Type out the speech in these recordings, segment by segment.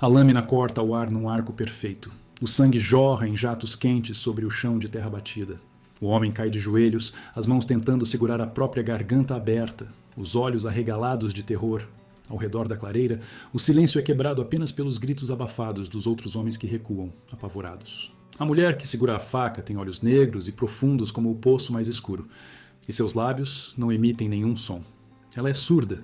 A lâmina corta o ar num arco perfeito. O sangue jorra em jatos quentes sobre o chão de terra batida. O homem cai de joelhos, as mãos tentando segurar a própria garganta aberta, os olhos arregalados de terror. Ao redor da clareira, o silêncio é quebrado apenas pelos gritos abafados dos outros homens que recuam, apavorados. A mulher que segura a faca tem olhos negros e profundos como o poço mais escuro, e seus lábios não emitem nenhum som. Ela é surda,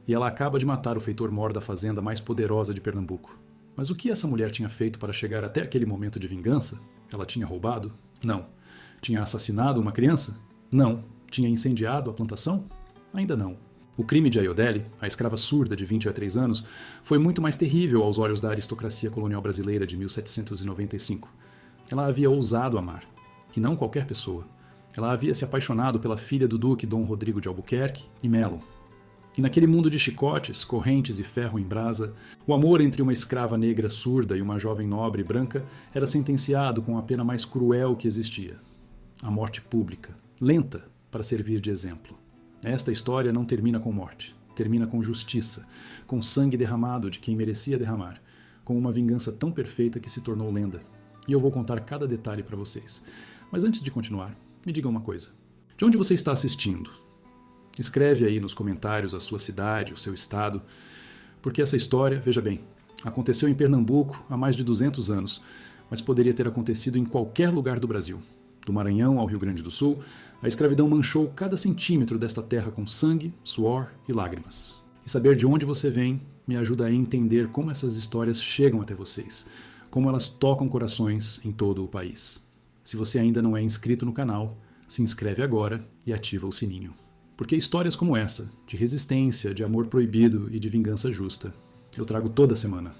e ela acaba de matar o feitor-mor da fazenda mais poderosa de Pernambuco. Mas o que essa mulher tinha feito para chegar até aquele momento de vingança? Ela tinha roubado? Não. Tinha assassinado uma criança? Não. Tinha incendiado a plantação? Ainda não. O crime de Ayodele, a escrava surda de 23 anos, foi muito mais terrível aos olhos da aristocracia colonial brasileira de 1795. Ela havia ousado amar. E não qualquer pessoa. Ela havia se apaixonado pela filha do duque Dom Rodrigo de Albuquerque e Melo. E naquele mundo de chicotes, correntes e ferro em brasa, o amor entre uma escrava negra surda e uma jovem nobre branca era sentenciado com a pena mais cruel que existia. A morte pública, lenta para servir de exemplo. Esta história não termina com morte, termina com justiça, com sangue derramado de quem merecia derramar, com uma vingança tão perfeita que se tornou lenda. E eu vou contar cada detalhe para vocês. Mas antes de continuar, me diga uma coisa. De onde você está assistindo? Escreve aí nos comentários a sua cidade, o seu estado, porque essa história, veja bem, aconteceu em Pernambuco há mais de 200 anos, mas poderia ter acontecido em qualquer lugar do Brasil. Do Maranhão ao Rio Grande do Sul, a escravidão manchou cada centímetro desta terra com sangue, suor e lágrimas. E saber de onde você vem me ajuda a entender como essas histórias chegam até vocês, como elas tocam corações em todo o país. Se você ainda não é inscrito no canal, se inscreve agora e ativa o sininho. Porque histórias como essa, de resistência, de amor proibido e de vingança justa, eu trago toda semana.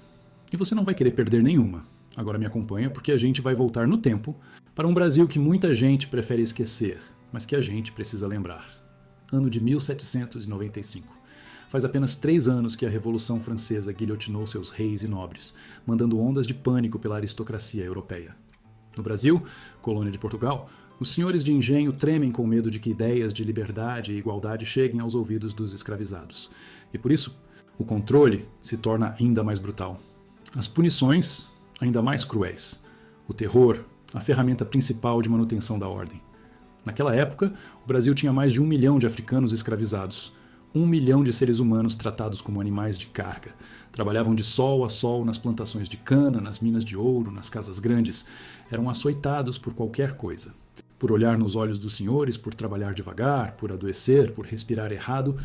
E você não vai querer perder nenhuma. Agora me acompanha porque a gente vai voltar no tempo para um Brasil que muita gente prefere esquecer, mas que a gente precisa lembrar. Ano de 1795. Faz apenas 3 anos que a Revolução Francesa guilhotinou seus reis e nobres, mandando ondas de pânico pela aristocracia europeia. No Brasil, colônia de Portugal, os senhores de engenho tremem com medo de que ideias de liberdade e igualdade cheguem aos ouvidos dos escravizados. E por isso, o controle se torna ainda mais brutal. As punições, ainda mais cruéis. O terror, a ferramenta principal de manutenção da ordem. Naquela época, o Brasil tinha mais de 1 milhão de africanos escravizados. 1 milhão de seres humanos tratados como animais de carga. Trabalhavam de sol a sol nas plantações de cana, nas minas de ouro, nas casas grandes. Eram açoitados por qualquer coisa. Por olhar nos olhos dos senhores, por trabalhar devagar, por adoecer, por respirar errado,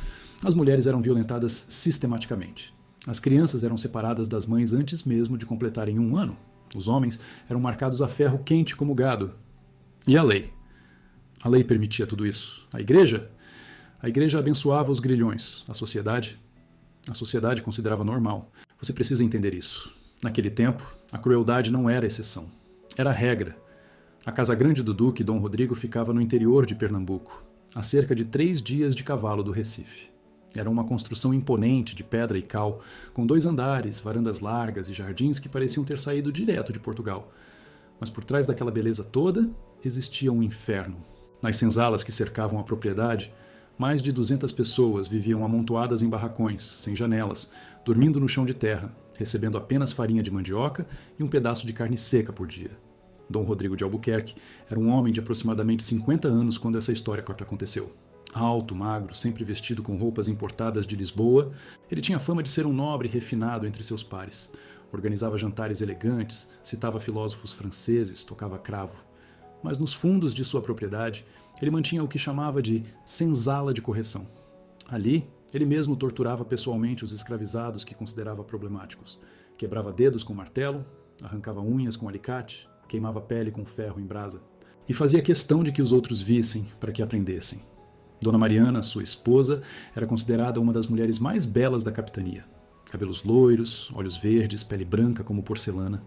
as mulheres eram violentadas sistematicamente. As crianças eram separadas das mães antes mesmo de completarem 1 ano. Os homens eram marcados a ferro quente como gado. E a lei? A lei permitia tudo isso. A igreja? A igreja abençoava os grilhões. A sociedade? A sociedade considerava normal. Você precisa entender isso. Naquele tempo, a crueldade não era exceção. Era a regra. A casa grande do duque Dom Rodrigo ficava no interior de Pernambuco, a cerca de 3 dias de cavalo do Recife. Era uma construção imponente de pedra e cal, com 2 andares, varandas largas e jardins que pareciam ter saído direto de Portugal. Mas por trás daquela beleza toda, existia um inferno. Nas senzalas que cercavam a propriedade, mais de 200 pessoas viviam amontoadas em barracões, sem janelas, dormindo no chão de terra, recebendo apenas farinha de mandioca e um pedaço de carne seca por dia. Dom Rodrigo de Albuquerque era um homem de aproximadamente 50 anos quando essa história aconteceu. Alto, magro, sempre vestido com roupas importadas de Lisboa, ele tinha fama de ser um nobre refinado entre seus pares. Organizava jantares elegantes, citava filósofos franceses, tocava cravo. Mas nos fundos de sua propriedade, ele mantinha o que chamava de senzala de correção. Ali, ele mesmo torturava pessoalmente os escravizados que considerava problemáticos. Quebrava dedos com martelo, arrancava unhas com alicate, queimava pele com ferro em brasa. E fazia questão de que os outros vissem para que aprendessem. Dona Mariana, sua esposa, era considerada uma das mulheres mais belas da capitania. Cabelos loiros, olhos verdes, pele branca como porcelana.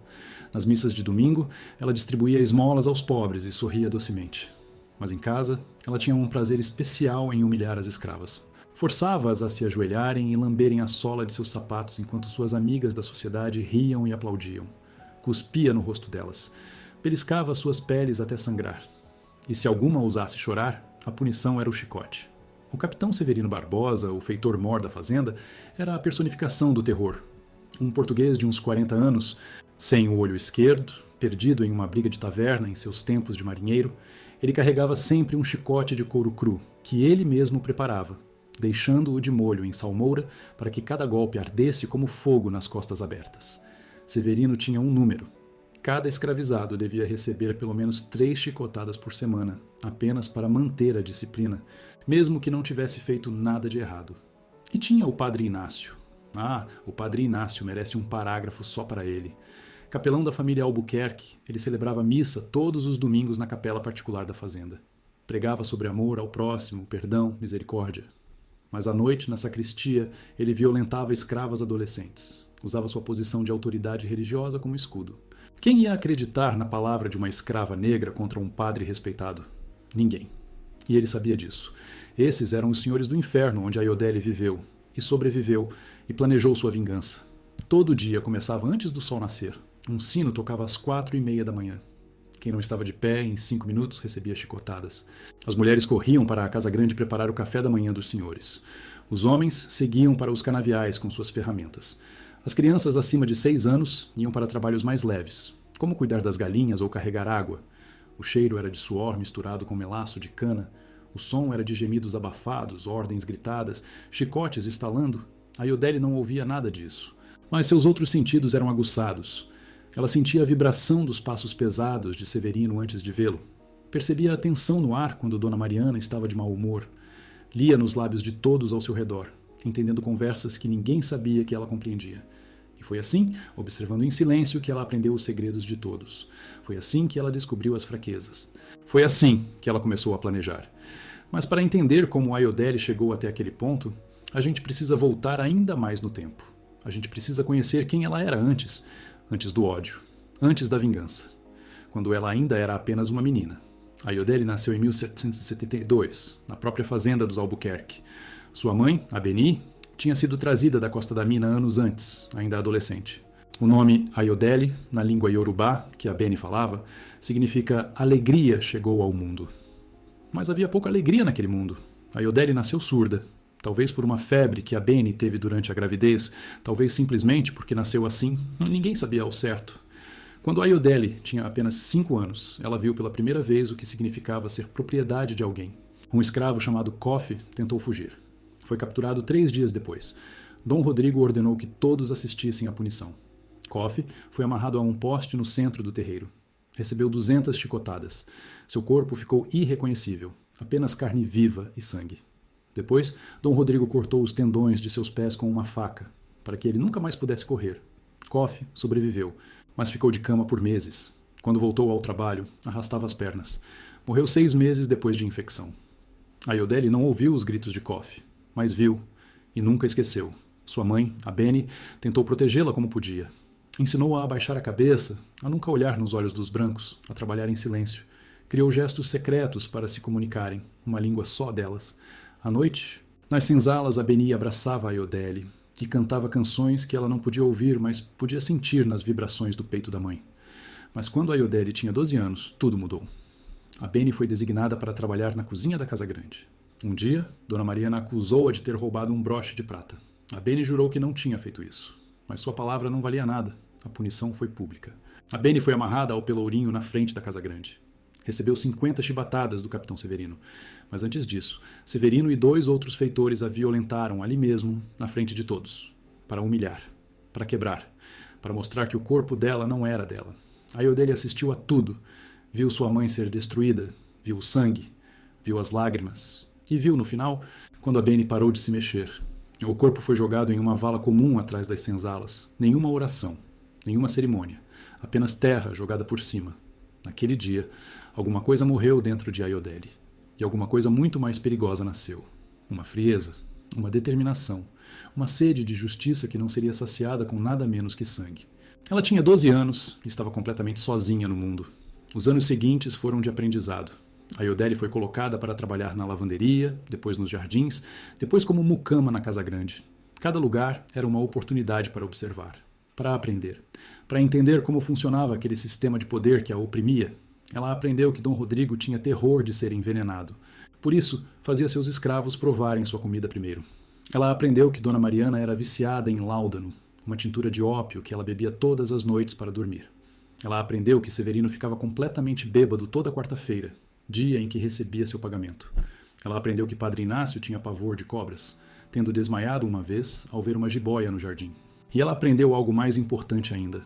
Nas missas de domingo, ela distribuía esmolas aos pobres e sorria docemente. Mas em casa, ela tinha um prazer especial em humilhar as escravas. Forçava-as a se ajoelharem e lamberem a sola de seus sapatos enquanto suas amigas da sociedade riam e aplaudiam. Cuspia no rosto delas. Beliscava suas peles até sangrar. E se alguma ousasse chorar, a punição era o chicote. O capitão Severino Barbosa, o feitor-mor da fazenda, era a personificação do terror. Um português de uns 40 anos, sem o olho esquerdo, perdido em uma briga de taverna em seus tempos de marinheiro, ele carregava sempre um chicote de couro cru, que ele mesmo preparava, deixando-o de molho em salmoura para que cada golpe ardesse como fogo nas costas abertas. Severino tinha um número. Cada escravizado devia receber pelo menos 3 chicotadas por semana, apenas para manter a disciplina, mesmo que não tivesse feito nada de errado. E tinha o Padre Inácio. O Padre Inácio merece um parágrafo só para ele. Capelão da família Albuquerque, ele celebrava missa todos os domingos na capela particular da fazenda. Pregava sobre amor ao próximo, perdão, misericórdia. Mas à noite, na sacristia, ele violentava escravas adolescentes. Usava sua posição de autoridade religiosa como escudo. Quem ia acreditar na palavra de uma escrava negra contra um padre respeitado? Ninguém. E ele sabia disso. Esses eram os senhores do inferno onde Aiodele viveu, e sobreviveu, e planejou sua vingança. Todo dia começava antes do sol nascer. Um sino tocava às 4:30 da manhã. Quem não estava de pé, em 5 minutos, recebia chicotadas. As mulheres corriam para a casa grande preparar o café da manhã dos senhores. Os homens seguiam para os canaviais com suas ferramentas. As crianças acima de 6 anos iam para trabalhos mais leves, como cuidar das galinhas ou carregar água. O cheiro era de suor misturado com melaço de cana. O som era de gemidos abafados, ordens gritadas, chicotes estalando. Aiodele não ouvia nada disso. Mas seus outros sentidos eram aguçados. Ela sentia a vibração dos passos pesados de Severino antes de vê-lo. Percebia a tensão no ar quando Dona Mariana estava de mau humor. Lia nos lábios de todos ao seu redor, entendendo conversas que ninguém sabia que ela compreendia. E foi assim, observando em silêncio, que ela aprendeu os segredos de todos. Foi assim que ela descobriu as fraquezas. Foi assim que ela começou a planejar. Mas para entender como Aiodele chegou até aquele ponto, a gente precisa voltar ainda mais no tempo. A gente precisa conhecer quem ela era antes do ódio, antes da vingança, quando ela ainda era apenas uma menina. Aiodele nasceu em 1772, na própria fazenda dos Albuquerque. Sua mãe, a Beni, tinha sido trazida da Costa da Mina anos antes, ainda adolescente. O nome Aiodele, na língua iorubá, que a Beni falava, significa alegria chegou ao mundo. Mas havia pouca alegria naquele mundo. Aiodele nasceu surda, talvez por uma febre que a Beni teve durante a gravidez, talvez simplesmente porque nasceu assim, ninguém sabia ao certo. Quando Aiodele tinha apenas 5 anos, ela viu pela primeira vez o que significava ser propriedade de alguém. Um escravo chamado Coffee tentou fugir. Foi capturado 3 dias depois. Dom Rodrigo ordenou que todos assistissem à punição. Coffee foi amarrado a um poste no centro do terreiro. Recebeu 200 chicotadas. Seu corpo ficou irreconhecível, apenas carne viva e sangue. Depois, Dom Rodrigo cortou os tendões de seus pés com uma faca, para que ele nunca mais pudesse correr. Coffee sobreviveu, mas ficou de cama por meses. Quando voltou ao trabalho, arrastava as pernas. Morreu 6 meses depois de infecção. Aiodele não ouviu os gritos de Coffee, mas viu e nunca esqueceu. Sua mãe, a Beni, tentou protegê-la como podia. Ensinou-a a abaixar a cabeça, a nunca olhar nos olhos dos brancos, a trabalhar em silêncio. Criou gestos secretos para se comunicarem, uma língua só delas. À noite, nas senzalas, a Beni abraçava Aiodele e cantava canções que ela não podia ouvir, mas podia sentir nas vibrações do peito da mãe. Mas quando Aiodele tinha 12 anos, tudo mudou. A Beni foi designada para trabalhar na cozinha da casa grande. Um dia, Dona Mariana acusou-a de ter roubado um broche de prata. A Beni jurou que não tinha feito isso, mas sua palavra não valia nada. A punição foi pública. A Beni foi amarrada ao pelourinho na frente da casa grande. Recebeu 50 chibatadas do capitão Severino. Mas antes disso, Severino e 2 outros feitores a violentaram ali mesmo, na frente de todos. Para humilhar, para quebrar, para mostrar que o corpo dela não era dela. Aiodele assistiu a tudo. Viu sua mãe ser destruída, viu o sangue, viu as lágrimas. E viu, no final, quando a Beni parou de se mexer. O corpo foi jogado em uma vala comum atrás das senzalas. Nenhuma oração, nenhuma cerimônia. Apenas terra jogada por cima. Naquele dia, alguma coisa morreu dentro de Aiodele. E alguma coisa muito mais perigosa nasceu. Uma frieza, uma determinação, uma sede de justiça que não seria saciada com nada menos que sangue. Ela tinha 12 anos e estava completamente sozinha no mundo. Os anos seguintes foram de aprendizado. Aiodele foi colocada para trabalhar na lavanderia, depois nos jardins, depois como mucama na casa grande. Cada lugar era uma oportunidade para observar, para aprender, para entender como funcionava aquele sistema de poder que a oprimia. Ela aprendeu que Dom Rodrigo tinha terror de ser envenenado. Por isso, fazia seus escravos provarem sua comida primeiro. Ela aprendeu que Dona Mariana era viciada em láudano uma tintura de ópio que ela bebia todas as noites para dormir. Ela aprendeu que Severino ficava completamente bêbado toda quarta-feira, dia em que recebia seu pagamento. Ela aprendeu que Padre Inácio tinha pavor de cobras, tendo desmaiado uma vez ao ver uma jiboia no jardim. E ela aprendeu algo mais importante ainda.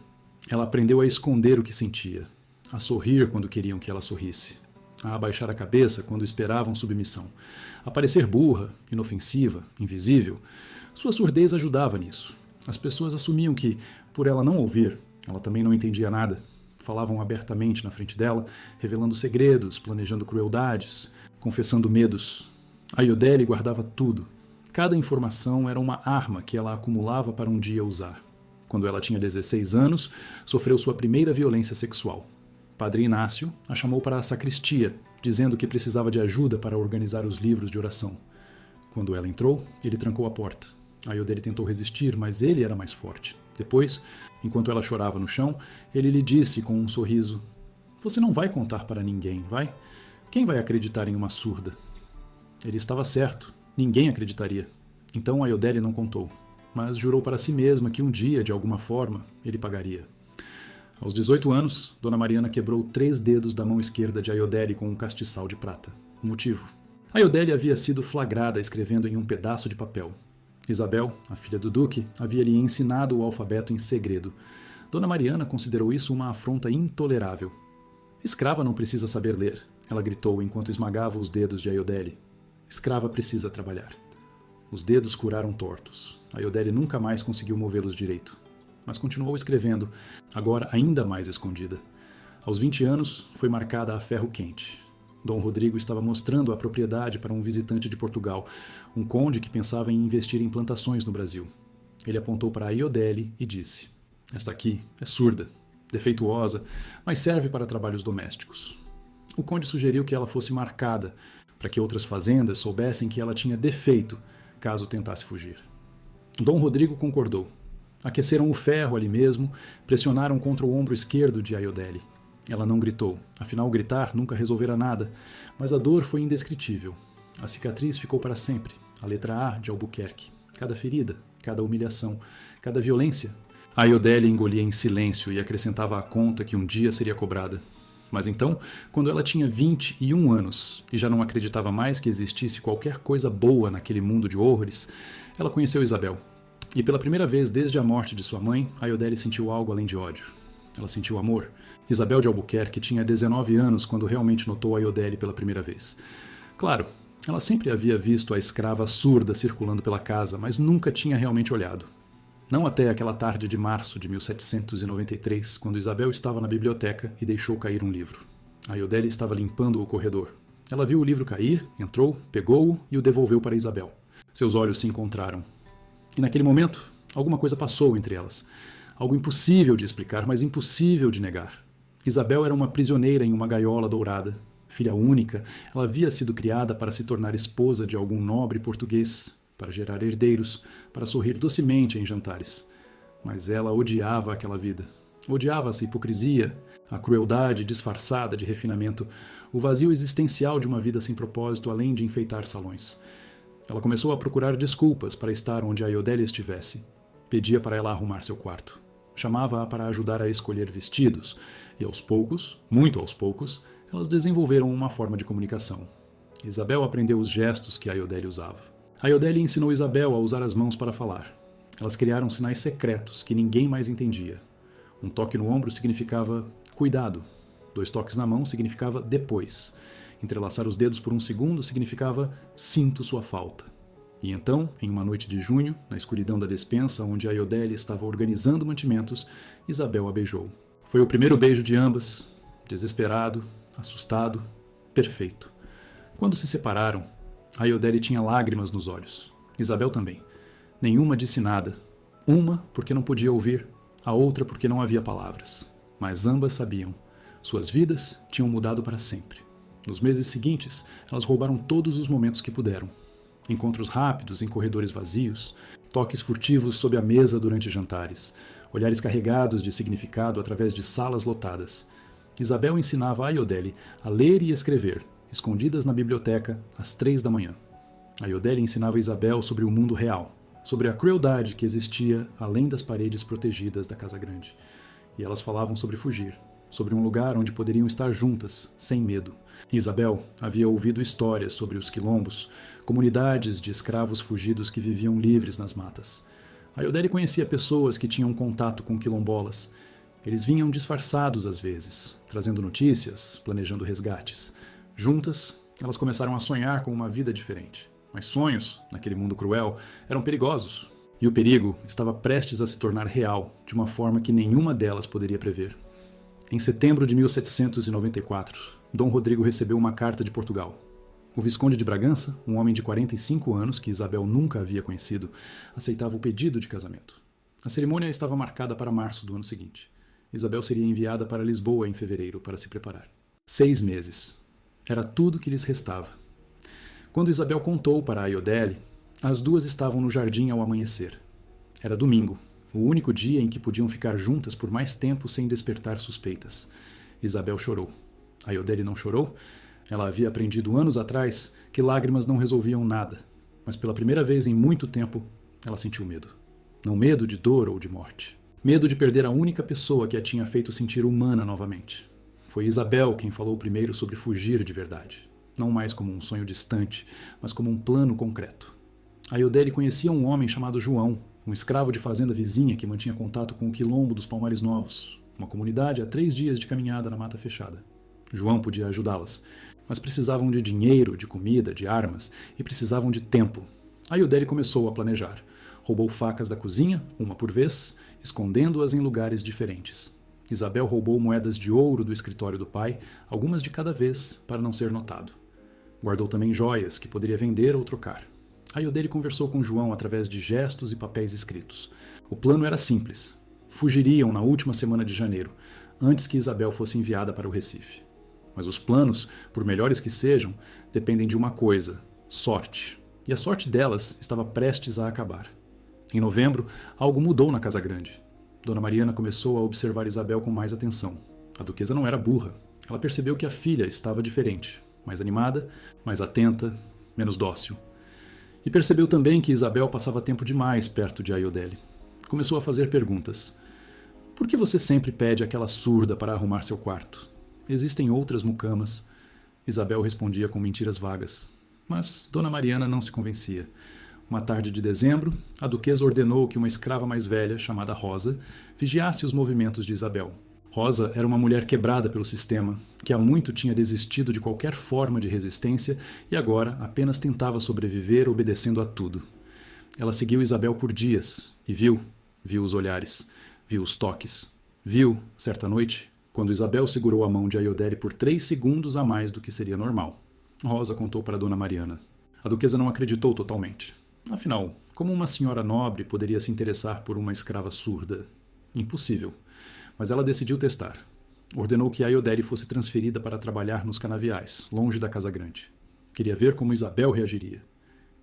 Ela aprendeu a esconder o que sentia, a sorrir quando queriam que ela sorrisse, a abaixar a cabeça quando esperavam submissão, a parecer burra, inofensiva, invisível. Sua surdez ajudava nisso. As pessoas assumiam que, por ela não ouvir, ela também não entendia nada. Falavam abertamente na frente dela, revelando segredos, planejando crueldades, confessando medos. A Iodele guardava tudo. Cada informação era uma arma que ela acumulava para um dia usar. Quando ela tinha 16 anos, sofreu sua primeira violência sexual. Padre Inácio a chamou para a sacristia, dizendo que precisava de ajuda para organizar os livros de oração. Quando ela entrou, ele trancou a porta. A Iodele tentou resistir, mas ele era mais forte. Depois, enquanto ela chorava no chão, ele lhe disse com um sorriso: "Você não vai contar para ninguém, vai? Quem vai acreditar em uma surda?" Ele estava certo. Ninguém acreditaria. Então a Iodele não contou, mas jurou para si mesma que um dia, de alguma forma, ele pagaria. Aos 18 anos, Dona Mariana quebrou 3 dedos da mão esquerda de Iodele com um castiçal de prata. O motivo? A Iodele havia sido flagrada escrevendo em um pedaço de papel. Isabel, a filha do duque, havia lhe ensinado o alfabeto em segredo. Dona Mariana considerou isso uma afronta intolerável. "Escrava não precisa saber ler", ela gritou enquanto esmagava os dedos de Iodele. "Escrava precisa trabalhar." Os dedos curaram tortos. A Iodele nunca mais conseguiu movê-los direito. Mas continuou escrevendo, agora ainda mais escondida. Aos 20 anos, foi marcada a ferro quente. Dom Rodrigo estava mostrando a propriedade para um visitante de Portugal, um conde que pensava em investir em plantações no Brasil. Ele apontou para a Iodele e disse: "Esta aqui é surda, defeituosa, mas serve para trabalhos domésticos." O conde sugeriu que ela fosse marcada, para que outras fazendas soubessem que ela tinha defeito, caso tentasse fugir. Dom Rodrigo concordou. Aqueceram o ferro ali mesmo, pressionaram contra o ombro esquerdo de Iodele. Ela não gritou, afinal gritar nunca resolvera nada, mas a dor foi indescritível. A cicatriz ficou para sempre, a letra A de Albuquerque. Cada ferida, cada humilhação, cada violência. A Iodele engolia em silêncio e acrescentava à conta que um dia seria cobrada. Mas então, quando ela tinha 21 anos e já não acreditava mais que existisse qualquer coisa boa naquele mundo de horrores, ela conheceu Isabel. E pela primeira vez desde a morte de sua mãe, a Iodele sentiu algo além de ódio. Ela sentiu amor. Isabel de Albuquerque tinha 19 anos quando realmente notou a Iodele pela primeira vez. Claro, ela sempre havia visto a escrava surda circulando pela casa, mas nunca tinha realmente olhado. Não até aquela tarde de março de 1793, quando Isabel estava na biblioteca e deixou cair um livro. A Iodele estava limpando o corredor. Ela viu o livro cair, entrou, pegou-o e o devolveu para Isabel. Seus olhos se encontraram. E naquele momento, alguma coisa passou entre elas. Algo impossível de explicar, mas impossível de negar. Isabel era uma prisioneira em uma gaiola dourada. Filha única, ela havia sido criada para se tornar esposa de algum nobre português, para gerar herdeiros, para sorrir docemente em jantares. Mas ela odiava aquela vida. Odiava essa hipocrisia, a crueldade disfarçada de refinamento, o vazio existencial de uma vida sem propósito além de enfeitar salões. Ela começou a procurar desculpas para estar onde a Iodele estivesse. Pedia para ela arrumar seu quarto. Chamava-a para ajudar a escolher vestidos, e aos poucos, muito aos poucos, elas desenvolveram uma forma de comunicação. Isabel aprendeu os gestos que a Iodele usava. A Iodele ensinou Isabel a usar as mãos para falar. Elas criaram sinais secretos que ninguém mais entendia. Um toque no ombro significava cuidado. 2 toques na mão significava depois. Entrelaçar os dedos por um segundo significava sinto sua falta. E então, em uma noite de junho, na escuridão da despensa onde a Iodele estava organizando mantimentos, Isabel a beijou. Foi o primeiro beijo de ambas, desesperado, assustado, perfeito. Quando se separaram, a Iodele tinha lágrimas nos olhos. Isabel também. Nenhuma disse nada. Uma porque não podia ouvir, a outra porque não havia palavras. Mas ambas sabiam. Suas vidas tinham mudado para sempre. Nos meses seguintes, elas roubaram todos os momentos que puderam. Encontros rápidos em corredores vazios, toques furtivos sob a mesa durante jantares, olhares carregados de significado através de salas lotadas. Isabel ensinava a Iodele a ler e escrever, escondidas na biblioteca, às 3 da manhã. A Iodele ensinava Isabel sobre o mundo real, sobre a crueldade que existia além das paredes protegidas da Casa Grande. E elas falavam sobre fugir, sobre um lugar onde poderiam estar juntas, sem medo. Isabel havia ouvido histórias sobre os quilombos, comunidades de escravos fugidos que viviam livres nas matas. Ayodele conhecia pessoas que tinham contato com quilombolas. Eles vinham disfarçados às vezes, trazendo notícias, planejando resgates. Juntas, elas começaram a sonhar com uma vida diferente. Mas sonhos, naquele mundo cruel, eram perigosos. E o perigo estava prestes a se tornar real, de uma forma que nenhuma delas poderia prever. Em setembro de 1794, Dom Rodrigo recebeu uma carta de Portugal. O Visconde de Bragança, um homem de 45 anos que Isabel nunca havia conhecido, aceitava o pedido de casamento. A cerimônia estava marcada para março do ano seguinte. Isabel seria enviada para Lisboa em fevereiro para se preparar. 6 meses. Era tudo que lhes restava. Quando Isabel contou para Ayodele, as duas estavam no jardim ao amanhecer. Era domingo, o único dia em que podiam ficar juntas por mais tempo sem despertar suspeitas. Isabel chorou. Ayodele não chorou? Ela havia aprendido anos atrás que lágrimas não resolviam nada, mas pela primeira vez em muito tempo, ela sentiu medo. Não medo de dor ou de morte. Medo de perder a única pessoa que a tinha feito sentir humana novamente. Foi Isabel quem falou primeiro sobre fugir de verdade. Não mais como um sonho distante, mas como um plano concreto. Ayodele conhecia um homem chamado João, um escravo de fazenda vizinha que mantinha contato com o quilombo dos Palmares Novos, uma comunidade a 3 dias de caminhada na mata fechada. João podia ajudá-las, mas precisavam de dinheiro, de comida, de armas e precisavam de tempo. Ayodele começou a planejar. Roubou facas da cozinha, uma por vez, escondendo-as em lugares diferentes. Isabel roubou moedas de ouro do escritório do pai, algumas de cada vez, para não ser notado. Guardou também joias que poderia vender ou trocar. Ayodele conversou com João através de gestos e papéis escritos. O plano era simples. Fugiriam na última semana de janeiro, antes que Isabel fosse enviada para o Recife. Mas os planos, por melhores que sejam, dependem de uma coisa: sorte. E a sorte delas estava prestes a acabar. Em novembro, algo mudou na Casa Grande. Dona Mariana começou a observar Isabel com mais atenção. A duquesa não era burra. Ela percebeu que a filha estava diferente, mais animada, mais atenta, menos dócil. E percebeu também que Isabel passava tempo demais perto de Ayodele. Começou a fazer perguntas. Por que você sempre pede aquela surda para arrumar seu quarto? Existem outras mucamas. Isabel respondia com mentiras vagas. Mas Dona Mariana não se convencia. Uma tarde de dezembro, a duquesa ordenou que uma escrava mais velha, chamada Rosa, vigiasse os movimentos de Isabel. Rosa era uma mulher quebrada pelo sistema, que há muito tinha desistido de qualquer forma de resistência e agora apenas tentava sobreviver obedecendo a tudo. Ela seguiu Isabel por dias e viu os olhares, viu os toques. Viu, certa noite, quando Isabel segurou a mão de Ayodele por 3 segundos a mais do que seria normal. Rosa contou para Dona Mariana. A duquesa não acreditou totalmente. Afinal, como uma senhora nobre poderia se interessar por uma escrava surda? Impossível. Mas ela decidiu testar. Ordenou que Ayodele fosse transferida para trabalhar nos canaviais, longe da Casa Grande. Queria ver como Isabel reagiria.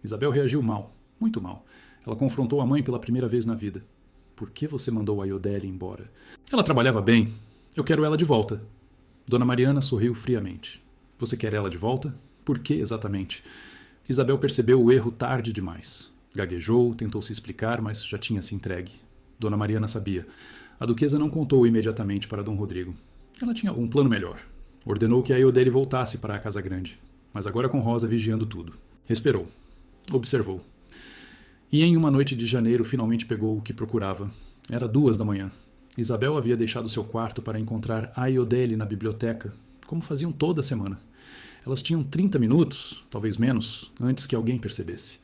Isabel reagiu mal, muito mal. Ela confrontou a mãe pela primeira vez na vida. Por que você mandou Ayodele embora? Ela trabalhava bem. Eu quero ela de volta. Dona Mariana sorriu friamente. Você quer ela de volta? Por que exatamente? Isabel percebeu o erro tarde demais. Gaguejou, tentou se explicar, mas já tinha se entregue. Dona Mariana sabia. A duquesa não contou imediatamente para Dom Rodrigo. Ela tinha um plano melhor. Ordenou que Ayodele voltasse para a Casa Grande, mas agora com Rosa vigiando tudo. Esperou. Observou. E em uma noite de janeiro finalmente pegou o que procurava. Era 2 da manhã. Isabel havia deixado seu quarto para encontrar Ayodele na biblioteca, como faziam toda semana. Elas tinham 30 minutos, talvez menos, antes que alguém percebesse.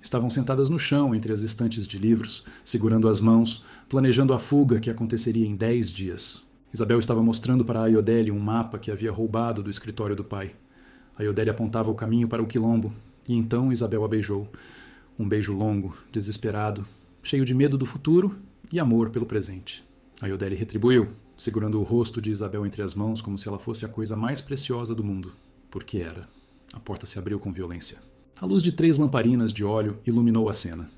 Estavam sentadas no chão entre as estantes de livros, segurando as mãos, planejando a fuga que aconteceria em 10 dias. Isabel estava mostrando para Ayodele um mapa que havia roubado do escritório do pai. Ayodele apontava o caminho para o quilombo, e então Isabel a beijou. Um beijo longo, desesperado, cheio de medo do futuro e amor pelo presente. Ayodele retribuiu, segurando o rosto de Isabel entre as mãos como se ela fosse a coisa mais preciosa do mundo. Porque era. A porta se abriu com violência. A luz de 3 lamparinas de óleo iluminou a cena.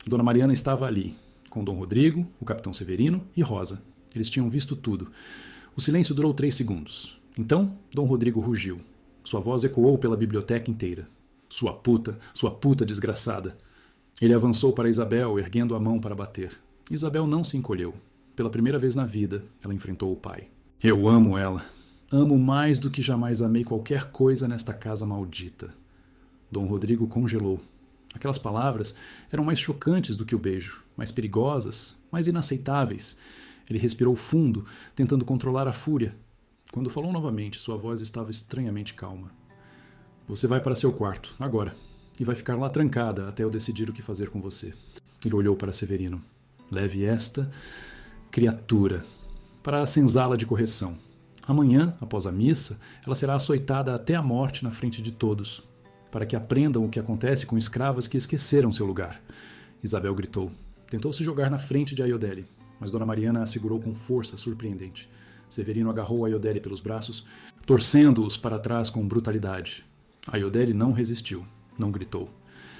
Dona Mariana estava ali, com Dom Rodrigo, o capitão Severino e Rosa. Eles tinham visto tudo. O silêncio durou 3 segundos. Então, Dom Rodrigo rugiu. Sua voz ecoou pela biblioteca inteira. Sua puta desgraçada. Ele avançou para Isabel, erguendo a mão para bater. Isabel não se encolheu. Pela primeira vez na vida, ela enfrentou o pai. Eu amo ela. Amo mais do que jamais amei qualquer coisa nesta casa maldita. Dom Rodrigo congelou. Aquelas palavras eram mais chocantes do que o beijo, mais perigosas, mais inaceitáveis. Ele respirou fundo, tentando controlar a fúria. Quando falou novamente, sua voz estava estranhamente calma. Você vai para seu quarto, agora, e vai ficar lá trancada até eu decidir o que fazer com você. Ele olhou para Severino. Leve esta criatura para a senzala de correção. Amanhã, após a missa, ela será açoitada até a morte na frente de todos, para que aprendam o que acontece com escravas que esqueceram seu lugar. Isabel gritou. Tentou se jogar na frente de Aiodele, mas Dona Mariana a segurou com força surpreendente. Severino agarrou Aiodele pelos braços, torcendo-os para trás com brutalidade. Aiodele não resistiu, não gritou.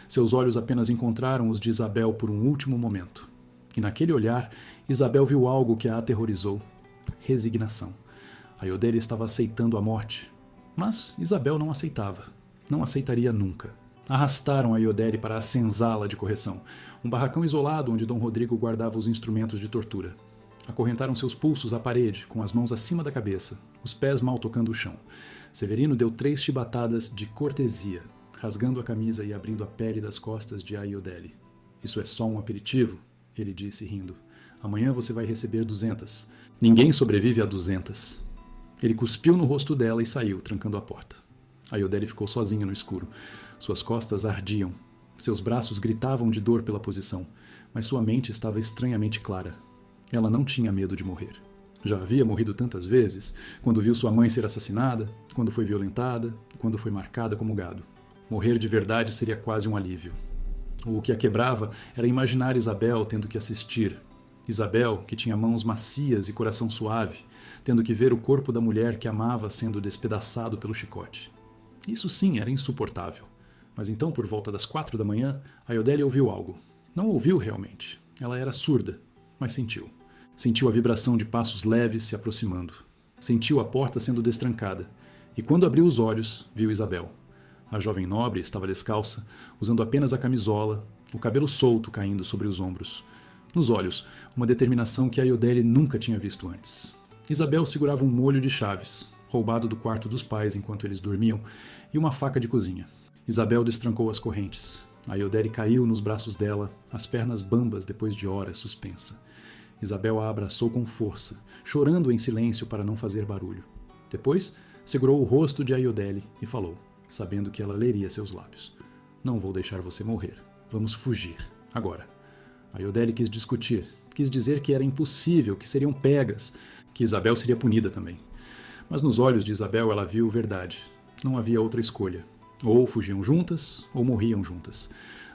Seus olhos apenas encontraram os de Isabel por um último momento. E naquele olhar, Isabel viu algo que a aterrorizou. Resignação. Aiodele estava aceitando a morte. Mas Isabel não aceitava. Não aceitaria nunca. Arrastaram Aiodele para a senzala de correção, um barracão isolado onde Dom Rodrigo guardava os instrumentos de tortura. Acorrentaram seus pulsos à parede, com as mãos acima da cabeça, os pés mal tocando o chão. Severino deu 3 chibatadas de cortesia, rasgando a camisa e abrindo a pele das costas de Aiodele. Isso é só um aperitivo, ele disse rindo. Amanhã você vai receber 200. Ninguém sobrevive a 200. Ele cuspiu no rosto dela e saiu, trancando a porta. Aiodele ficou sozinha no escuro. Suas costas ardiam. Seus braços gritavam de dor pela posição, mas sua mente estava estranhamente clara. Ela não tinha medo de morrer. Já havia morrido tantas vezes, quando viu sua mãe ser assassinada, quando foi violentada, quando foi marcada como gado. Morrer de verdade seria quase um alívio. O que a quebrava era imaginar Isabel tendo que assistir. Isabel, que tinha mãos macias e coração suave, tendo que ver o corpo da mulher que amava sendo despedaçado pelo chicote. Isso sim era insuportável. Mas então, por volta das 4 da manhã, Aiodele ouviu algo. Não ouviu realmente. Ela era surda, mas sentiu. Sentiu a vibração de passos leves se aproximando. Sentiu a porta sendo destrancada. E quando abriu os olhos, viu Isabel. A jovem nobre estava descalça, usando apenas a camisola, o cabelo solto caindo sobre os ombros. Nos olhos, uma determinação que Aiodele nunca tinha visto antes. Isabel segurava um molho de chaves, roubado do quarto dos pais enquanto eles dormiam, e uma faca de cozinha. Isabel destrancou as correntes. Aiodele caiu nos braços dela, as pernas bambas depois de horas suspensa. Isabel a abraçou com força, chorando em silêncio para não fazer barulho. Depois, segurou o rosto de Aiodele e falou, sabendo que ela leria seus lábios. Não vou deixar você morrer. Vamos fugir. Agora. Aiodele quis discutir. Quis dizer que era impossível, que seriam pegas, que Isabel seria punida também. Mas nos olhos de Isabel ela viu verdade. Não havia outra escolha. Ou fugiam juntas, ou morriam juntas.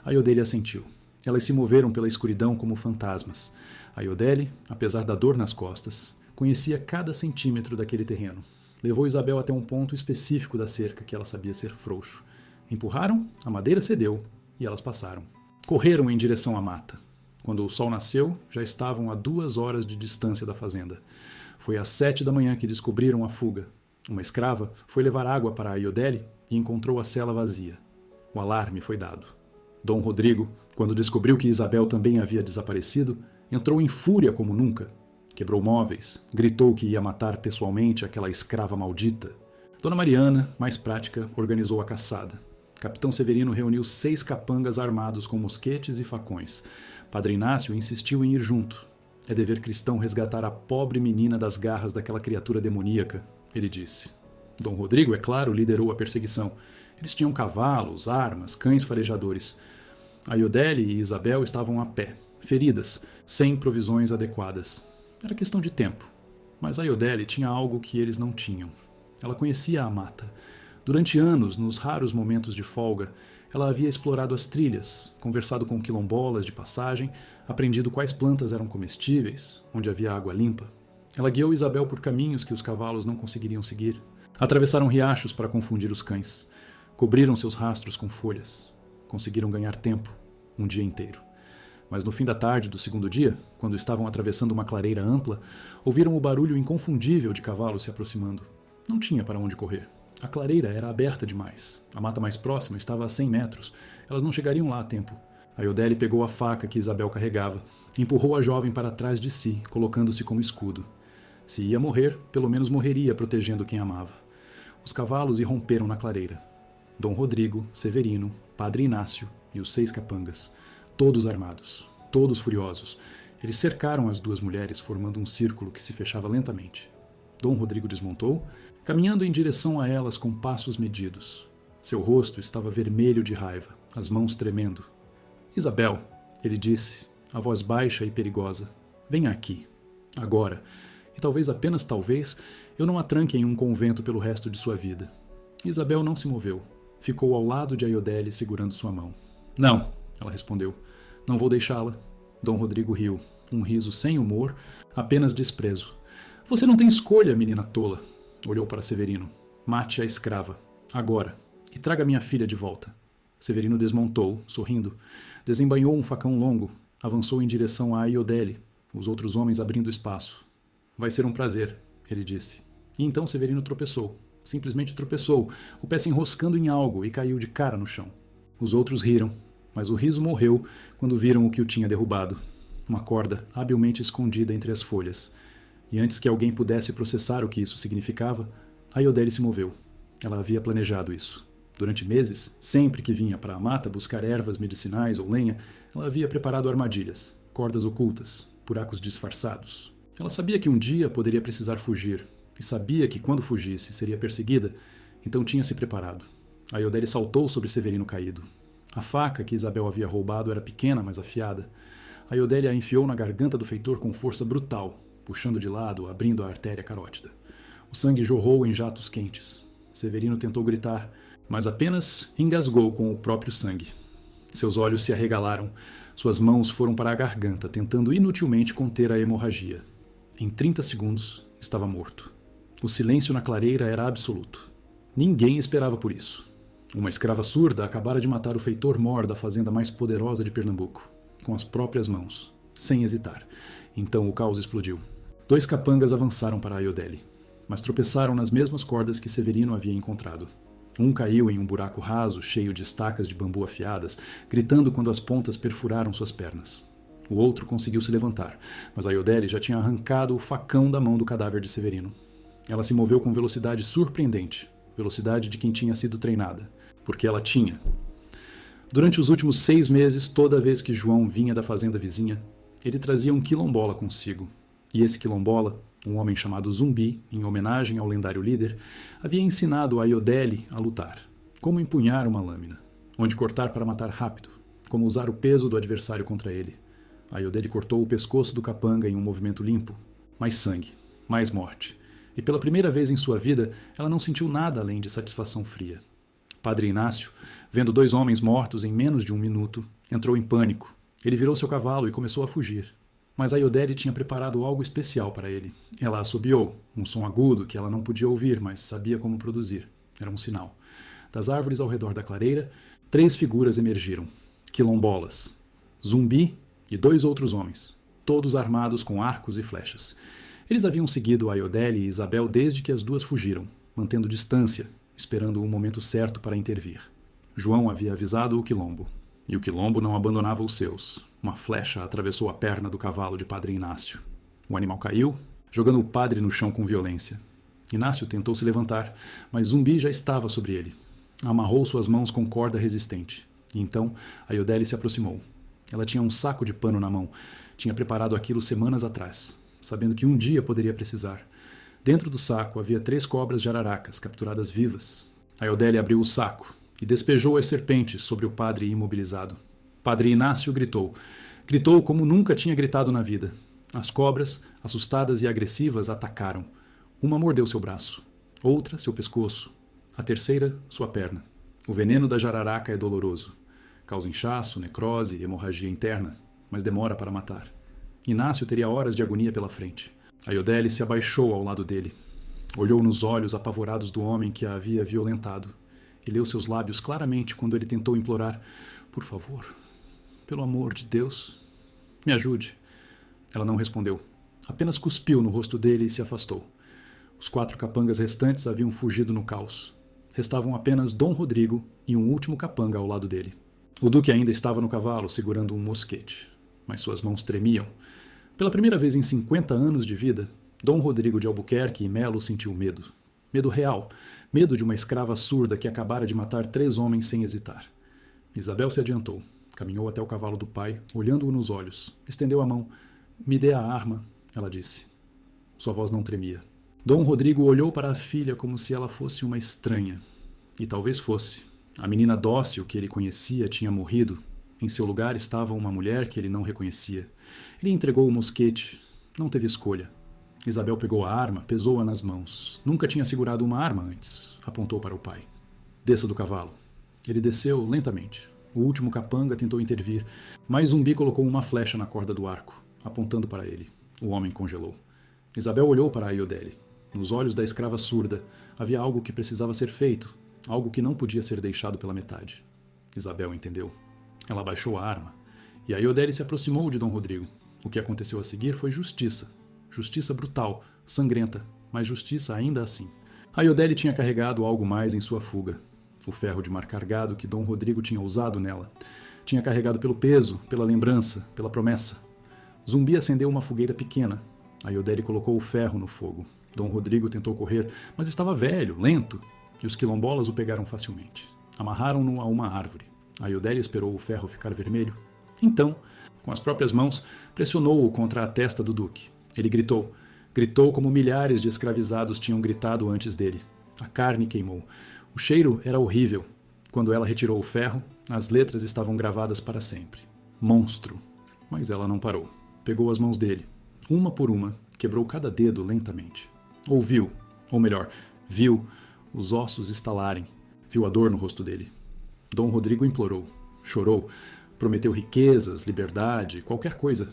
Aiodele assentiu. Elas se moveram pela escuridão como fantasmas. Aiodele, apesar da dor nas costas, conhecia cada centímetro daquele terreno. Levou Isabel até um ponto específico da cerca que ela sabia ser frouxo. Empurraram, a madeira cedeu, e elas passaram. Correram em direção à mata. Quando o sol nasceu, já estavam a 2 horas de distância da fazenda. Foi às 7 da manhã que descobriram a fuga. Uma escrava foi levar água para Aiodele e encontrou a cela vazia. O alarme foi dado. Dom Rodrigo, quando descobriu que Isabel também havia desaparecido, entrou em fúria como nunca. Quebrou móveis, gritou que ia matar pessoalmente aquela escrava maldita. Dona Mariana, mais prática, organizou a caçada. Capitão Severino reuniu 6 capangas armados com mosquetes e facões. Padre Inácio insistiu em ir junto. É dever cristão resgatar a pobre menina das garras daquela criatura demoníaca, ele disse. Dom Rodrigo, é claro, liderou a perseguição. Eles tinham cavalos, armas, cães farejadores. Aiodele e Isabel estavam a pé, feridas, sem provisões adequadas. Era questão de tempo. Mas Aiodele tinha algo que eles não tinham. Ela conhecia a mata. Durante anos, nos raros momentos de folga, ela havia explorado as trilhas, conversado com quilombolas de passagem, aprendido quais plantas eram comestíveis, onde havia água limpa. Ela guiou Isabel por caminhos que os cavalos não conseguiriam seguir. Atravessaram riachos para confundir os cães. Cobriram seus rastros com folhas. Conseguiram ganhar tempo, um dia inteiro. Mas no fim da tarde do segundo dia, quando estavam atravessando uma clareira ampla, ouviram o barulho inconfundível de cavalos se aproximando. Não tinha para onde correr. A clareira era aberta demais. A mata mais próxima estava a 100 metros. Elas não chegariam lá a tempo. Ayodele pegou a faca que Isabel carregava e empurrou a jovem para trás de si, colocando-se como escudo. Se ia morrer, pelo menos morreria protegendo quem amava. Os cavalos irromperam na clareira. Dom Rodrigo, Severino, Padre Inácio e os 6 capangas, todos armados, todos furiosos. Eles cercaram as 2 mulheres, formando um círculo que se fechava lentamente. Dom Rodrigo desmontou, caminhando em direção a elas com passos medidos. Seu rosto estava vermelho de raiva, as mãos tremendo. Isabel, ele disse, a voz baixa e perigosa, venha aqui, agora, e talvez apenas talvez eu não a tranque em um convento pelo resto de sua vida. Isabel não se moveu. Ficou ao lado de Ayodele segurando sua mão. Não, ela respondeu. Não vou deixá-la. Dom Rodrigo riu. Um riso sem humor, apenas desprezo. Você não tem escolha, menina tola. Olhou para Severino. Mate a escrava. Agora. E traga minha filha de volta. Severino desmontou, sorrindo. Desembainhou um facão longo. Avançou em direção a Ayodele, os outros homens abrindo espaço. Vai ser um prazer, ele disse. E então Severino tropeçou. Simplesmente tropeçou, o pé se enroscando em algo e caiu de cara no chão. Os outros riram, mas o riso morreu quando viram o que o tinha derrubado. Uma corda habilmente escondida entre as folhas. E antes que alguém pudesse processar o que isso significava, Ayodele se moveu. Ela havia planejado isso. Durante meses, sempre que vinha para a mata buscar ervas medicinais ou lenha, ela havia preparado armadilhas, cordas ocultas, buracos disfarçados. Ela sabia que um dia poderia precisar fugir, e sabia que quando fugisse seria perseguida, então tinha se preparado. Ayodele saltou sobre Severino caído. A faca que Isabel havia roubado era pequena, mas afiada. Ayodele a enfiou na garganta do feitor com força brutal, puxando de lado, abrindo a artéria carótida. O sangue jorrou em jatos quentes. Severino tentou gritar, mas apenas engasgou com o próprio sangue. Seus olhos se arregalaram. Suas mãos foram para a garganta, tentando inutilmente conter a hemorragia. Em 30 segundos, estava morto. O silêncio na clareira era absoluto. Ninguém esperava por isso. Uma escrava surda acabara de matar o feitor mor da fazenda mais poderosa de Pernambuco, com as próprias mãos, sem hesitar. Então o caos explodiu. 2 capangas avançaram para Ayodele, mas tropeçaram nas mesmas cordas que Severino havia encontrado. Um caiu em um buraco raso, cheio de estacas de bambu afiadas, gritando quando as pontas perfuraram suas pernas. O outro conseguiu se levantar, mas Ayodele já tinha arrancado o facão da mão do cadáver de Severino. Ela se moveu com velocidade surpreendente, velocidade de quem tinha sido treinada, porque ela tinha. Durante os últimos 6 meses, toda vez que João vinha da fazenda vizinha, ele trazia um quilombola consigo. E esse quilombola, um homem chamado Zumbi, em homenagem ao lendário líder, havia ensinado a Ayodele a lutar, como empunhar uma lâmina, onde cortar para matar rápido, como usar o peso do adversário contra ele. Ayodele cortou o pescoço do capanga em um movimento limpo. Mais sangue, mais morte. E pela primeira vez em sua vida, ela não sentiu nada além de satisfação fria. Padre Inácio, vendo 2 homens mortos em menos de 1 minuto, entrou em pânico. Ele virou seu cavalo e começou a fugir. Mas Ayodele tinha preparado algo especial para ele. Ela assobiou, um som agudo que ela não podia ouvir, mas sabia como produzir. Era um sinal. Das árvores ao redor da clareira, 3 figuras emergiram. Quilombolas, Zumbi e 2 outros homens, todos armados com arcos e flechas. Eles haviam seguido Ayodele e Isabel desde que as 2 fugiram, mantendo distância, esperando o momento certo para intervir. João havia avisado o quilombo, e o quilombo não abandonava os seus. Uma flecha atravessou a perna do cavalo de Padre Inácio. O animal caiu, jogando o padre no chão com violência. Inácio tentou se levantar, mas Zumbi já estava sobre ele. Amarrou suas mãos com corda resistente. E então Ayodele se aproximou. Ela tinha um saco de pano na mão. Tinha preparado aquilo semanas atrás, sabendo que um dia poderia precisar. Dentro do saco havia 3 cobras de araracas, capturadas vivas. Ayodele abriu o saco e despejou as serpentes sobre o padre imobilizado. Padre Inácio gritou. Gritou como nunca tinha gritado na vida. As cobras, assustadas e agressivas, atacaram. Uma mordeu seu braço, outra seu pescoço, a terceira sua perna. O veneno da jararaca é doloroso. Causa inchaço, necrose e hemorragia interna, mas demora para matar. Inácio teria horas de agonia pela frente. Ayodele se abaixou ao lado dele. Olhou nos olhos apavorados do homem que a havia violentado e leu seus lábios claramente quando ele tentou implorar: por favor, pelo amor de Deus, me ajude. Ela não respondeu. Apenas cuspiu no rosto dele e se afastou. Os 4 capangas restantes haviam fugido no caos. Restavam apenas Dom Rodrigo e um último capanga ao lado dele. O duque ainda estava no cavalo, segurando um mosquete, mas suas mãos tremiam. Pela primeira vez em 50 anos de vida, Dom Rodrigo de Albuquerque e Melo sentiu medo. Medo real. Medo de uma escrava surda que acabara de matar 3 homens sem hesitar. Isabel se adiantou. Caminhou até o cavalo do pai, olhando-o nos olhos. Estendeu a mão. Me dê a arma, ela disse. Sua voz não tremia. Dom Rodrigo olhou para a filha como se ela fosse uma estranha. E talvez fosse. A menina dócil que ele conhecia tinha morrido. Em seu lugar estava uma mulher que ele não reconhecia. Ele entregou o mosquete. Não teve escolha. Isabel pegou a arma, pesou-a nas mãos. Nunca tinha segurado uma arma antes. Apontou para o pai. Desça do cavalo. Ele desceu lentamente. O último capanga tentou intervir, mas Zumbi colocou uma flecha na corda do arco, apontando para ele. O homem congelou. Isabel olhou para Ayodele. Nos olhos da escrava surda havia algo que precisava ser feito, algo que não podia ser deixado pela metade. Isabel entendeu. Ela abaixou a arma, e Ayodele se aproximou de Dom Rodrigo. O que aconteceu a seguir foi justiça. Justiça brutal, sangrenta, mas justiça ainda assim. Ayodele tinha carregado algo mais em sua fuga. O ferro de mar cargado que Dom Rodrigo tinha usado nela. Tinha carregado pelo peso, pela lembrança, pela promessa. Zumbi acendeu uma fogueira pequena. Ayodele colocou o ferro no fogo. Dom Rodrigo tentou correr, mas estava velho, lento, e os quilombolas o pegaram facilmente. Amarraram-no a uma árvore. Ayodele esperou o ferro ficar vermelho. Então, com as próprias mãos, pressionou-o contra a testa do duque. Ele gritou. Gritou como milhares de escravizados tinham gritado antes dele. A carne queimou. O cheiro era horrível. Quando ela retirou o ferro, as letras estavam gravadas para sempre. Monstro. Mas ela não parou. Pegou as mãos dele. Uma por uma, quebrou cada dedo lentamente. Ouviu, ou melhor, viu os ossos estalarem. Viu a dor no rosto dele. Dom Rodrigo implorou. Chorou. Prometeu riquezas, liberdade, qualquer coisa.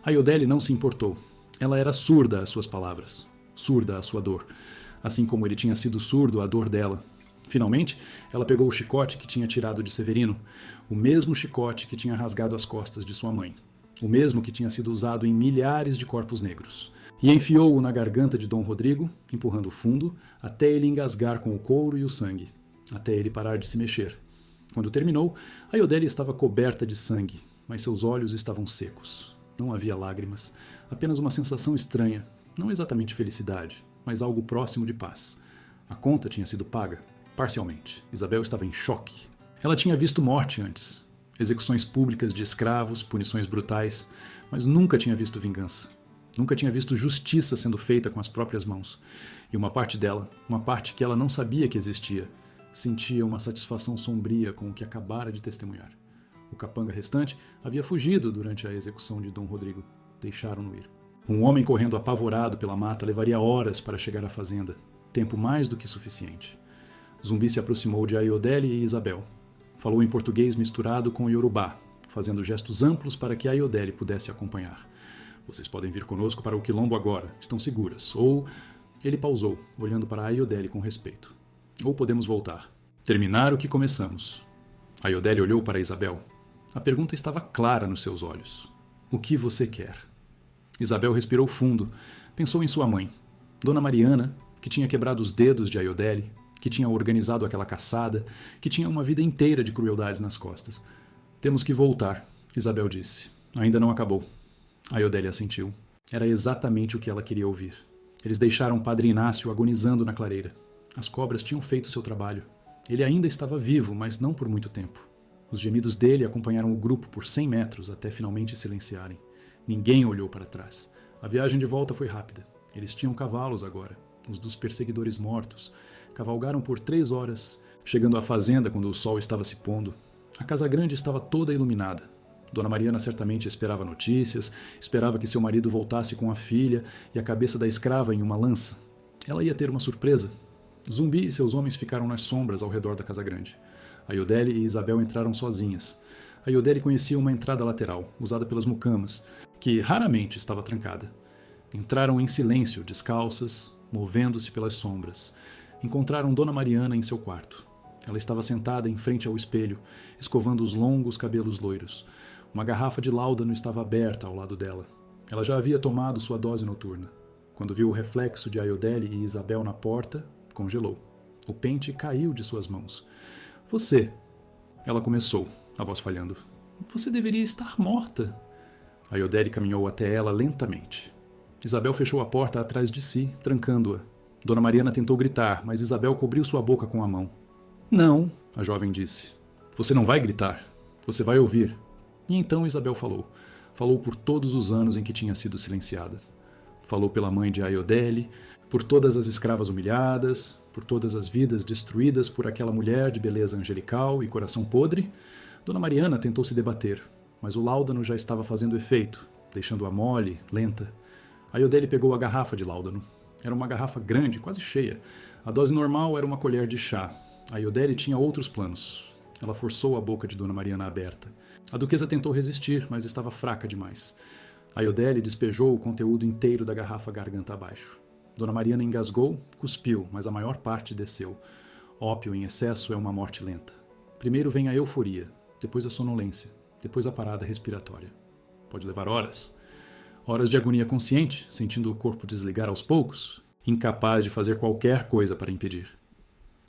Ayodele não se importou. Ela era surda às suas palavras. Surda à sua dor. Assim como ele tinha sido surdo à dor dela. Finalmente, ela pegou o chicote que tinha tirado de Severino, o mesmo chicote que tinha rasgado as costas de sua mãe, o mesmo que tinha sido usado em milhares de corpos negros, e enfiou-o na garganta de Dom Rodrigo, empurrando fundo, até ele engasgar com o couro e o sangue, até ele parar de se mexer. Quando terminou, Ayodele estava coberta de sangue, mas seus olhos estavam secos. Não havia lágrimas, apenas uma sensação estranha, não exatamente felicidade, mas algo próximo de paz. A conta tinha sido paga, parcialmente. Isabel estava em choque. Ela tinha visto morte antes. Execuções públicas de escravos, punições brutais, mas nunca tinha visto vingança. Nunca tinha visto justiça sendo feita com as próprias mãos. E uma parte dela, uma parte que ela não sabia que existia, sentia uma satisfação sombria com o que acabara de testemunhar. O capanga restante havia fugido durante a execução de Dom Rodrigo. Deixaram-no ir. Um homem correndo apavorado pela mata levaria horas para chegar à fazenda, tempo mais do que suficiente. Zumbi se aproximou de Ayodele e Isabel. Falou em português misturado com iorubá, fazendo gestos amplos para que Ayodele pudesse acompanhar. Vocês podem vir conosco para o quilombo agora, estão seguras. Ou... Ele pausou, olhando para Ayodele com respeito. Ou podemos voltar. Terminar o que começamos. Ayodele olhou para Isabel. A pergunta estava clara nos seus olhos. O que você quer? Isabel respirou fundo. Pensou em sua mãe, Dona Mariana, que tinha quebrado os dedos de Ayodele, que tinha organizado aquela caçada, que tinha uma vida inteira de crueldades nas costas. Temos que voltar, Isabel disse. Ainda não acabou. Ayodele assentiu. Era exatamente o que ela queria ouvir. Eles deixaram Padre Inácio agonizando na clareira. As cobras tinham feito seu trabalho. Ele ainda estava vivo, mas não por muito tempo. Os gemidos dele acompanharam o grupo por 100 metros até finalmente silenciarem. Ninguém olhou para trás. A viagem de volta foi rápida. Eles tinham cavalos agora, os dos perseguidores mortos. Cavalgaram por 3 horas, chegando à fazenda quando o sol estava se pondo. A casa grande estava toda iluminada. Dona Mariana certamente esperava notícias, esperava que seu marido voltasse com a filha e a cabeça da escrava em uma lança. Ela ia ter uma surpresa. Zumbi e seus homens ficaram nas sombras ao redor da casa grande. Ayodele e Isabel entraram sozinhas. Ayodele conhecia uma entrada lateral, usada pelas mucamas, que raramente estava trancada. Entraram em silêncio, descalças, movendo-se pelas sombras. Encontraram Dona Mariana em seu quarto. Ela estava sentada em frente ao espelho, escovando os longos cabelos loiros. Uma garrafa de láudano estava aberta ao lado dela. Ela já havia tomado sua dose noturna. Quando viu o reflexo de Ayodele e Isabel na porta, congelou. O pente caiu de suas mãos. Você, Ela começou, a voz falhando. Você deveria estar morta. Ayodele caminhou até ela lentamente. Isabel fechou a porta atrás de si, trancando-a. Dona Mariana tentou gritar, mas Isabel cobriu sua boca com a mão. Não, a jovem disse. Você não vai gritar. Você vai ouvir. E então Isabel falou. Falou por todos os anos em que tinha sido silenciada. Falou pela mãe de Ayodele, por todas as escravas humilhadas, por todas as vidas destruídas por aquela mulher de beleza angelical e coração podre. Dona Mariana tentou se debater, mas o láudano já estava fazendo efeito, deixando-a mole, lenta. Ayodele pegou a garrafa de láudano. Era uma garrafa grande, quase cheia. A dose normal era uma colher de chá. Ayodele tinha outros planos. Ela forçou a boca de Dona Mariana aberta. A duquesa tentou resistir, mas estava fraca demais. Ayodele despejou o conteúdo inteiro da garrafa garganta abaixo. Dona Mariana engasgou, cuspiu, mas a maior parte desceu. Ópio em excesso é uma morte lenta. Primeiro vem a euforia, depois a sonolência, depois a parada respiratória. Pode levar horas. Horas de agonia consciente, sentindo o corpo desligar aos poucos, incapaz de fazer qualquer coisa para impedir.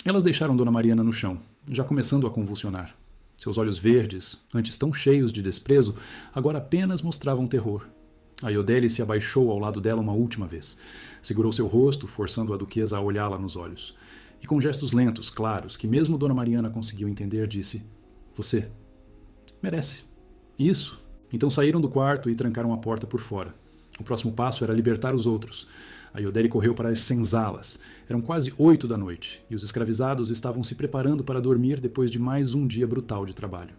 Elas deixaram Dona Mariana no chão, já começando a convulsionar. Seus olhos verdes, antes tão cheios de desprezo, agora apenas mostravam terror. Ayodele se abaixou ao lado dela uma última vez. Segurou seu rosto, forçando a duquesa a olhá-la nos olhos. E com gestos lentos, claros, que mesmo Dona Mariana conseguiu entender, disse: Você merece. Isso. Então saíram do quarto e trancaram a porta por fora. O próximo passo era libertar os outros. Ayodele correu para as senzalas. Eram quase 8 da noite, e os escravizados estavam se preparando para dormir depois de mais um dia brutal de trabalho.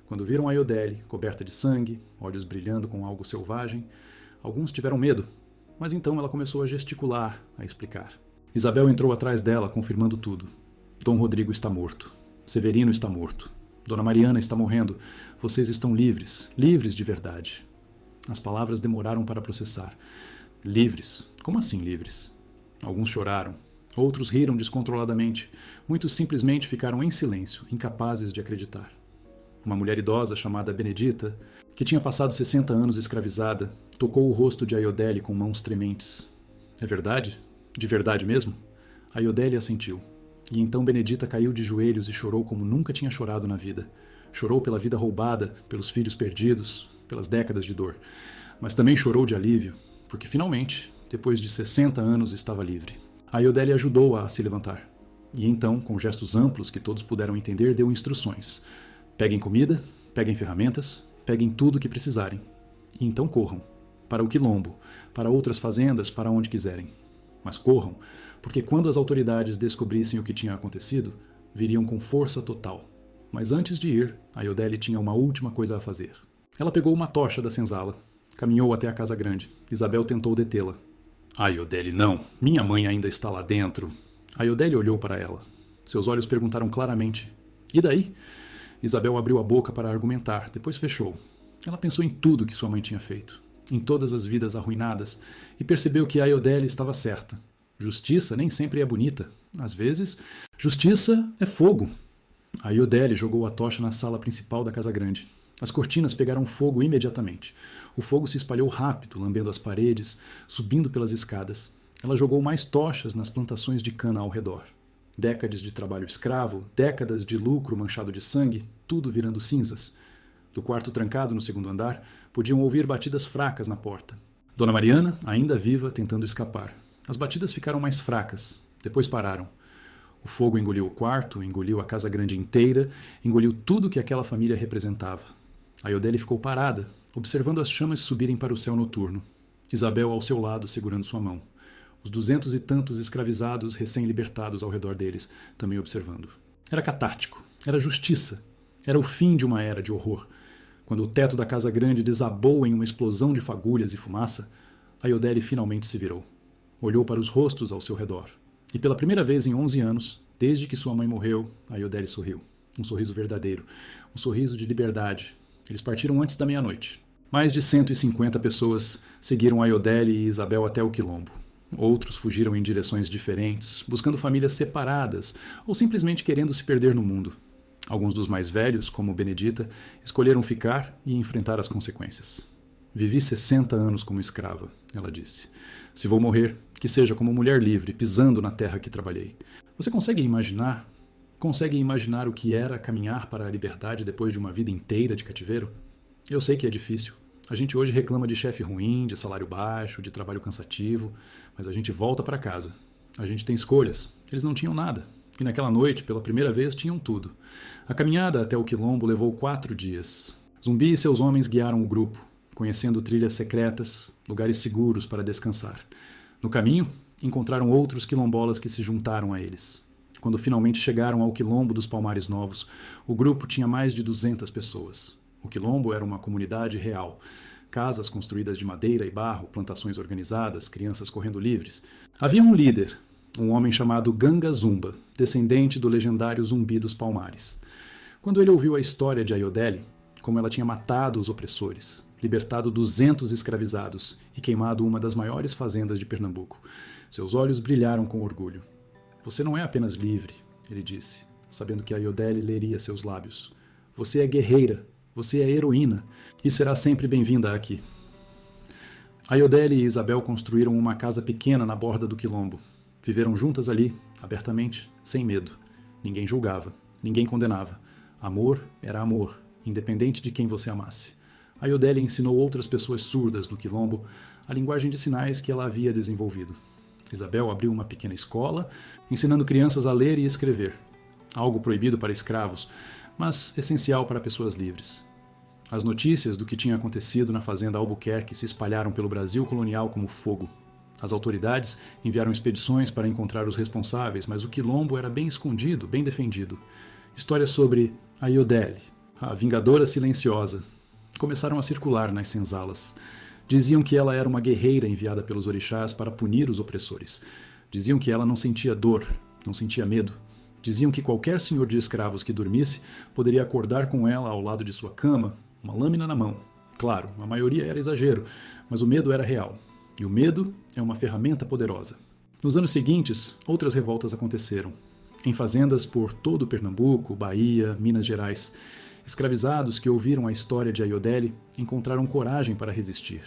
Quando viram Ayodele, coberta de sangue, olhos brilhando com algo selvagem, alguns tiveram medo, mas então ela começou a gesticular, a explicar. Isabel entrou atrás dela, confirmando tudo. Dom Rodrigo está morto. Severino está morto. Dona Mariana está morrendo. Vocês estão livres, livres de verdade. As palavras demoraram para processar. Livres? Como assim livres? Alguns choraram. Outros riram descontroladamente. Muitos simplesmente ficaram em silêncio, incapazes de acreditar. Uma mulher idosa chamada Benedita, que tinha passado 60 anos escravizada, tocou o rosto de Ayodele com mãos trementes. É verdade? De verdade mesmo? Ayodele assentiu. E então Benedita caiu de joelhos e chorou como nunca tinha chorado na vida. Chorou pela vida roubada, pelos filhos perdidos, pelas décadas de dor. Mas também chorou de alívio, porque finalmente, depois de 60 anos, estava livre. Ayodele ajudou-a a se levantar. E então, com gestos amplos que todos puderam entender, deu instruções. Peguem comida, peguem ferramentas, peguem tudo o que precisarem. E então corram. Para o quilombo, para outras fazendas, para onde quiserem. Mas corram, porque quando as autoridades descobrissem o que tinha acontecido, viriam com força total. Mas antes de ir, Ayodele tinha uma última coisa a fazer. Ela pegou uma tocha da senzala, caminhou até a casa grande. Isabel tentou detê-la. Ayodele, não. Minha mãe ainda está lá dentro. Ayodele olhou para ela. Seus olhos perguntaram claramente. E daí? Isabel abriu a boca para argumentar, depois fechou. Ela pensou em tudo que sua mãe tinha feito, em todas as vidas arruinadas, e percebeu que Ayodele estava certa. Justiça nem sempre é bonita. Às vezes, justiça é fogo. Ayodele jogou a tocha na sala principal da casa grande. As cortinas pegaram fogo imediatamente. O fogo se espalhou rápido, lambendo as paredes, subindo pelas escadas. Ela jogou mais tochas nas plantações de cana ao redor. Décadas de trabalho escravo, décadas de lucro manchado de sangue, tudo virando cinzas. Do quarto trancado no segundo andar, podiam ouvir batidas fracas na porta. Dona Mariana, ainda viva, tentando escapar. As batidas ficaram mais fracas, depois pararam. O fogo engoliu o quarto, engoliu a casa grande inteira, engoliu tudo que aquela família representava. Ayodele ficou parada, observando as chamas subirem para o céu noturno. Isabel ao seu lado, segurando sua mão. Os 200 e tantos escravizados recém-libertados ao redor deles, também observando. Era catártico, era justiça, era o fim de uma era de horror. Quando o teto da casa grande desabou em uma explosão de fagulhas e fumaça, Ayodele finalmente se virou. Olhou para os rostos ao seu redor. E pela primeira vez em 11 anos, desde que sua mãe morreu, Ayodele sorriu. Um sorriso verdadeiro, um sorriso de liberdade. Eles partiram antes da meia-noite. Mais de 150 pessoas seguiram Ayodele e Isabel até o quilombo. Outros fugiram em direções diferentes, buscando famílias separadas ou simplesmente querendo se perder no mundo. Alguns dos mais velhos, como Benedita, escolheram ficar e enfrentar as consequências. Vivi 60 anos como escrava, ela disse. Se vou morrer, que seja como mulher livre, pisando na terra que trabalhei. Você consegue imaginar Consegue imaginar o que era caminhar para a liberdade depois de uma vida inteira de cativeiro? Eu sei que é difícil. A gente hoje reclama de chefe ruim, de salário baixo, de trabalho cansativo, mas a gente volta para casa. A gente tem escolhas. Eles não tinham nada. E naquela noite, pela primeira vez, tinham tudo. A caminhada até o quilombo levou 4 dias. Zumbi e seus homens guiaram o grupo, conhecendo trilhas secretas, lugares seguros para descansar. No caminho, encontraram outros quilombolas que se juntaram a eles. Quando finalmente chegaram ao quilombo dos Palmares Novos, o grupo tinha mais de 200 pessoas. O quilombo era uma comunidade real. Casas construídas de madeira e barro, plantações organizadas, crianças correndo livres. Havia um líder, um homem chamado Ganga Zumba, descendente do legendário Zumbi dos Palmares. Quando ele ouviu a história de Ayodele, como ela tinha matado os opressores, libertado 200 escravizados e queimado uma das maiores fazendas de Pernambuco, seus olhos brilharam com orgulho. Você não é apenas livre, ele disse, sabendo que Ayodele leria seus lábios. Você é guerreira, você é heroína e será sempre bem-vinda aqui. Ayodele e Isabel construíram uma casa pequena na borda do quilombo. Viveram juntas ali, abertamente, sem medo. Ninguém julgava, ninguém condenava. Amor era amor, independente de quem você amasse. Ayodele ensinou outras pessoas surdas no quilombo a linguagem de sinais que ela havia desenvolvido. Isabel abriu uma pequena escola, ensinando crianças a ler e escrever. Algo proibido para escravos, mas essencial para pessoas livres. As notícias do que tinha acontecido na fazenda Albuquerque se espalharam pelo Brasil colonial como fogo. As autoridades enviaram expedições para encontrar os responsáveis, mas o quilombo era bem escondido, bem defendido. Histórias sobre Ayodele, a vingadora silenciosa, começaram a circular nas senzalas. Diziam que ela era uma guerreira enviada pelos orixás para punir os opressores. Diziam que ela não sentia dor, não sentia medo. Diziam que qualquer senhor de escravos que dormisse poderia acordar com ela ao lado de sua cama, uma lâmina na mão. Claro, a maioria era exagero, mas o medo era real. E o medo é uma ferramenta poderosa. Nos anos seguintes, outras revoltas aconteceram. Em fazendas por todo o Pernambuco, Bahia, Minas Gerais, escravizados que ouviram a história de Ayodele encontraram coragem para resistir.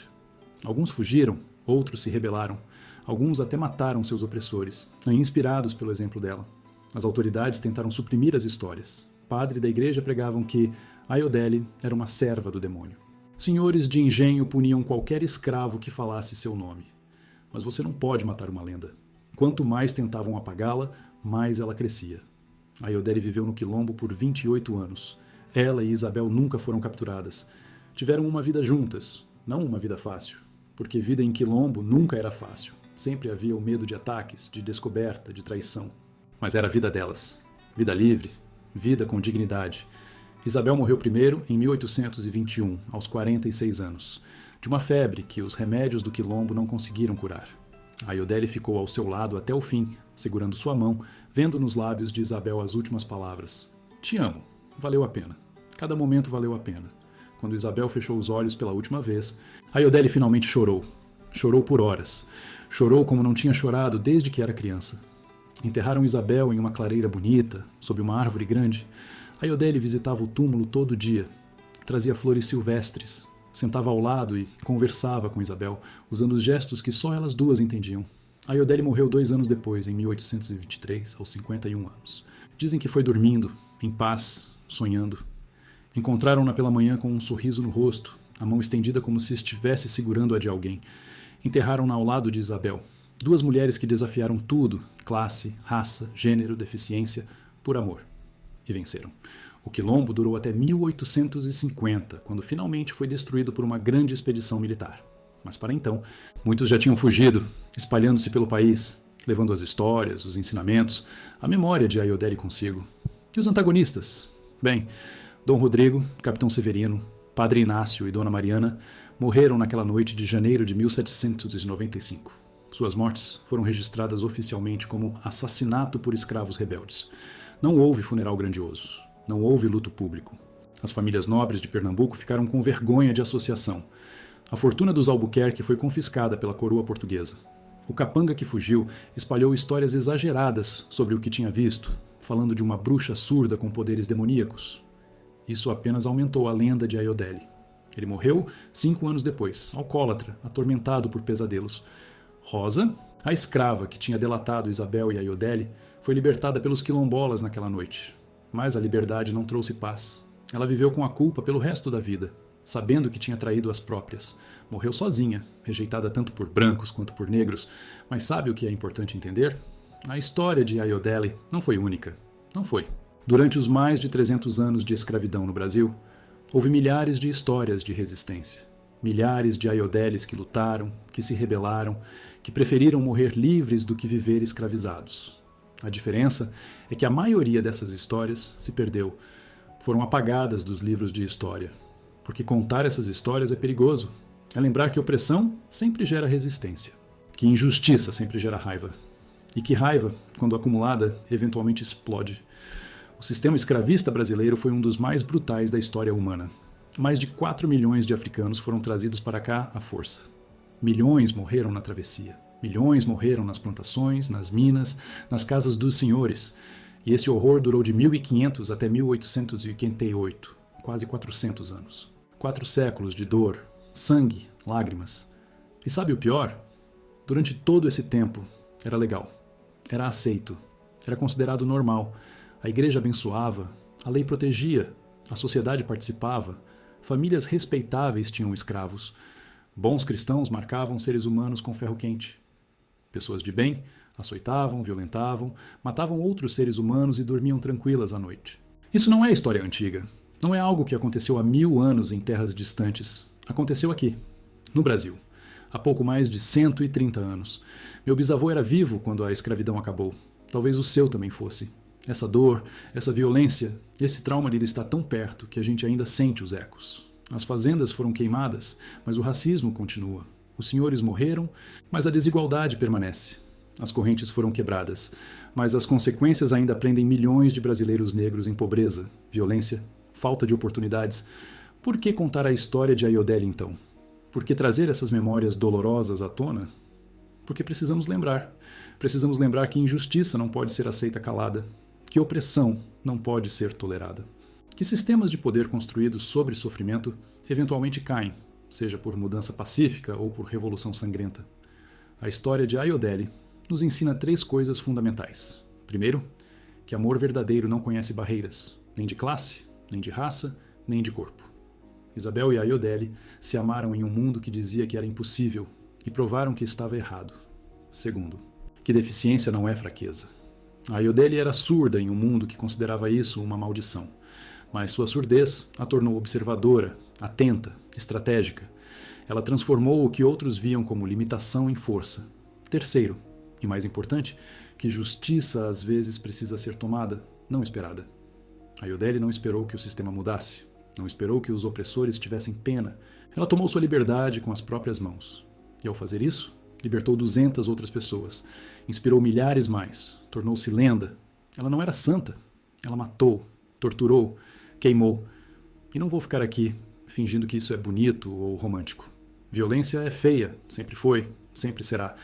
Alguns fugiram, outros se rebelaram. Alguns até mataram seus opressores, inspirados pelo exemplo dela. As autoridades tentaram suprimir as histórias. Padres da igreja pregavam que Ayodele era uma serva do demônio. Senhores de engenho puniam qualquer escravo que falasse seu nome. Mas você não pode matar uma lenda. Quanto mais tentavam apagá-la, mais ela crescia. Ayodele viveu no quilombo por 28 anos. Ela e Isabel nunca foram capturadas. Tiveram uma vida juntas, não uma vida fácil. Porque vida em quilombo nunca era fácil. Sempre havia o medo de ataques, de descoberta, de traição. Mas era a vida delas. Vida livre, vida com dignidade. Isabel morreu primeiro em 1821, aos 46 anos, de uma febre que os remédios do quilombo não conseguiram curar. Ayodele ficou ao seu lado até o fim, segurando sua mão, vendo nos lábios de Isabel as últimas palavras. Te amo. Valeu a pena. Cada momento valeu a pena. Quando Isabel fechou os olhos pela última vez, Ayodele finalmente chorou. Chorou por horas. Chorou como não tinha chorado desde que era criança. Enterraram Isabel em uma clareira bonita, sob uma árvore grande. Ayodele visitava o túmulo todo dia. Trazia flores silvestres. Sentava ao lado e conversava com Isabel, usando os gestos que só elas duas entendiam. Ayodele morreu 2 anos depois, em 1823, aos 51 anos. Dizem que foi dormindo, em paz, sonhando. Encontraram-na pela manhã com um sorriso no rosto, a mão estendida como se estivesse segurando a de alguém. Enterraram-na ao lado de Isabel. 2 mulheres que desafiaram tudo, classe, raça, gênero, deficiência, por amor. E venceram. O quilombo durou até 1850, quando finalmente foi destruído por uma grande expedição militar. Mas para então, muitos já tinham fugido, espalhando-se pelo país, levando as histórias, os ensinamentos, a memória de Ayodele consigo. E os antagonistas? Bem, Dom Rodrigo, Capitão Severino, Padre Inácio e Dona Mariana morreram naquela noite de janeiro de 1795. Suas mortes foram registradas oficialmente como assassinato por escravos rebeldes. Não houve funeral grandioso. Não houve luto público. As famílias nobres de Pernambuco ficaram com vergonha de associação. A fortuna dos Albuquerque foi confiscada pela coroa portuguesa. O capanga que fugiu espalhou histórias exageradas sobre o que tinha visto, falando de uma bruxa surda com poderes demoníacos. Isso apenas aumentou a lenda de Ayodele. Ele morreu 5 anos depois, alcoólatra, atormentado por pesadelos. Rosa, a escrava que tinha delatado Isabel e Ayodele, Foi libertada pelos quilombolas naquela noite, mas a liberdade não trouxe paz. Ela viveu com a culpa pelo resto da vida, sabendo que tinha traído as próprias. Morreu sozinha, rejeitada tanto por brancos quanto por negros. Mas sabe o que é importante entender? A história de Ayodele não foi única. Não foi. Durante os mais de 300 anos de escravidão no Brasil, houve milhares de histórias de resistência. Milhares de Ayodeles que lutaram, que se rebelaram, que preferiram morrer livres do que viver escravizados. A diferença é que a maioria dessas histórias se perdeu, foram apagadas dos livros de história. Porque contar essas histórias é perigoso. É lembrar que opressão sempre gera resistência, que injustiça sempre gera raiva, e que raiva, quando acumulada, eventualmente explode. O sistema escravista brasileiro foi um dos mais brutais da história humana. Mais de 4 milhões de africanos foram trazidos para cá à força. Milhões morreram na travessia. Milhões morreram nas plantações, nas minas, nas casas dos senhores. E esse horror durou de 1500 até 1888, quase 400 anos. 4 séculos de dor, sangue, lágrimas. E sabe o pior? Durante todo esse tempo, era legal. Era aceito. Era considerado normal. A igreja abençoava, a lei protegia, a sociedade participava, famílias respeitáveis tinham escravos. Bons cristãos marcavam seres humanos com ferro quente. Pessoas de bem açoitavam, violentavam, matavam outros seres humanos e dormiam tranquilas à noite. Isso não é história antiga. Não é algo que aconteceu há 1000 anos em terras distantes. Aconteceu aqui, no Brasil, há pouco mais de 130 anos. Meu bisavô era vivo quando a escravidão acabou. Talvez o seu também fosse. Essa dor, essa violência, esse trauma dele está tão perto que a gente ainda sente os ecos. As fazendas foram queimadas, mas o racismo continua. Os senhores morreram, mas a desigualdade permanece. As correntes foram quebradas, mas as consequências ainda prendem milhões de brasileiros negros em pobreza, violência, falta de oportunidades. Por que contar a história de Ayodele então? Por que trazer essas memórias dolorosas à tona? Porque precisamos lembrar. Precisamos lembrar que injustiça não pode ser aceita calada, que opressão não pode ser tolerada, que sistemas de poder construídos sobre sofrimento eventualmente caem, seja por mudança pacífica ou por revolução sangrenta. A história de Ayodele nos ensina 3 coisas fundamentais. Primeiro, que amor verdadeiro não conhece barreiras, nem de classe, nem de raça, nem de corpo. Isabel e Ayodele se amaram em um mundo que dizia que era impossível e provaram que estava errado. Segundo, que deficiência não é fraqueza. A Ayodele era surda em um mundo que considerava isso uma maldição, mas sua surdez a tornou observadora, atenta, estratégica. Ela transformou o que outros viam como limitação em força. Terceiro, e mais importante, que justiça às vezes precisa ser tomada, não esperada. Ayodele não esperou que o sistema mudasse, não esperou que os opressores tivessem pena. Ela tomou sua liberdade com as próprias mãos. E ao fazer isso, libertou 200 outras pessoas, inspirou milhares mais, tornou-se lenda. Ela não era santa. Ela matou, torturou, queimou. E não vou ficar aqui fingindo que isso é bonito ou romântico. Violência é feia, sempre foi, sempre será.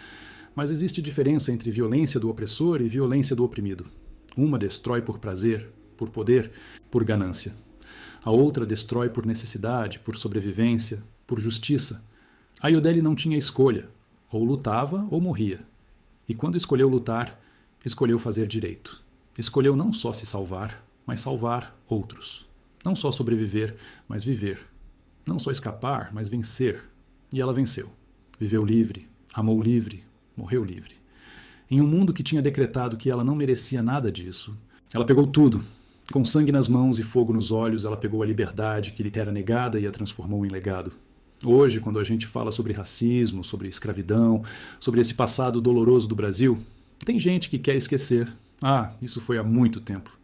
Mas existe diferença entre violência do opressor e violência do oprimido. Uma destrói por prazer, por poder, por ganância. A outra destrói por necessidade, por sobrevivência, por justiça. Ayodele não tinha escolha. Ou lutava ou morria. E quando escolheu lutar, escolheu fazer direito. Escolheu não só se salvar, mas salvar outros. Não só sobreviver, mas viver. Não só escapar, mas vencer. E ela venceu. Viveu livre, amou livre, morreu livre. Em um mundo que tinha decretado que ela não merecia nada disso, ela pegou tudo. Com sangue nas mãos e fogo nos olhos, ela pegou a liberdade que lhe era negada e a transformou em legado. Hoje, quando a gente fala sobre racismo, sobre escravidão, sobre esse passado doloroso do Brasil, tem gente que quer esquecer. Ah, isso foi há muito tempo.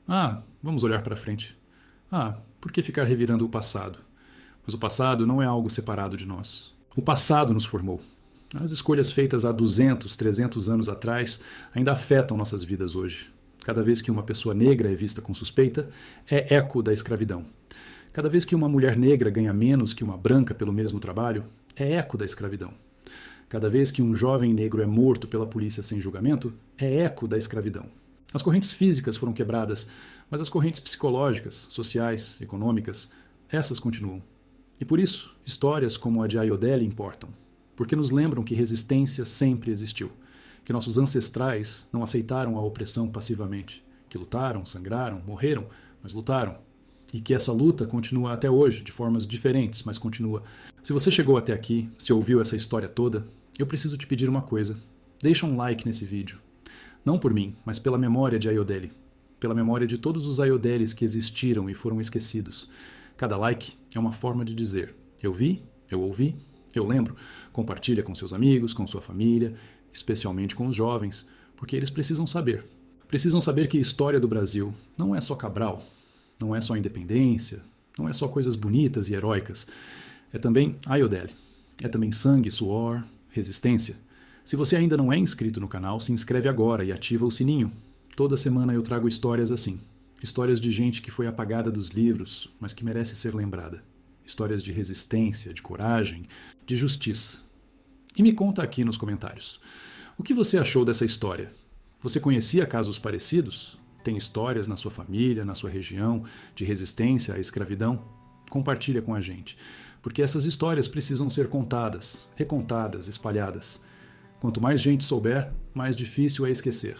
Ah, vamos olhar para frente. Ah, por que ficar revirando o passado? Mas o passado não é algo separado de nós. O passado nos formou. As escolhas feitas há 200, 300 anos atrás ainda afetam nossas vidas hoje. Cada vez que uma pessoa negra é vista com suspeita, é eco da escravidão. Cada vez que uma mulher negra ganha menos que uma branca pelo mesmo trabalho, é eco da escravidão. Cada vez que um jovem negro é morto pela polícia sem julgamento, é eco da escravidão. As correntes físicas foram quebradas, mas as correntes psicológicas, sociais, econômicas, essas continuam. E por isso, histórias como a de Ayodele importam, porque nos lembram que resistência sempre existiu que nossos ancestrais não aceitaram a opressão passivamente, que lutaram, sangraram, morreram, mas lutaram. E que essa luta continua até hoje, de formas diferentes, mas continua. Se você chegou até aqui, se ouviu essa história toda, eu preciso te pedir uma coisa. Deixa um like nesse vídeo. Não por mim, mas pela memória de Ayodele. Pela memória de todos os Ayodeles que existiram e foram esquecidos. Cada like é uma forma de dizer: eu vi, eu ouvi, eu lembro. Compartilha com seus amigos, com sua família, especialmente com os jovens, porque eles precisam saber. Precisam saber que a história do Brasil não é só Cabral, não é só independência, não é só coisas bonitas e heróicas. É também Ayodele. É também sangue, suor, resistência. Se você ainda não é inscrito no canal, se inscreve agora e ativa o sininho. Toda semana eu trago histórias assim. Histórias de gente que foi apagada dos livros, mas que merece ser lembrada. Histórias de resistência, de coragem, de justiça. E me conta aqui nos comentários. O que você achou dessa história? Você conhecia casos parecidos? Tem histórias na sua família, na sua região, de resistência à escravidão? Compartilha com a gente, porque essas histórias precisam ser contadas, recontadas, espalhadas. Quanto mais gente souber, mais difícil é esquecer.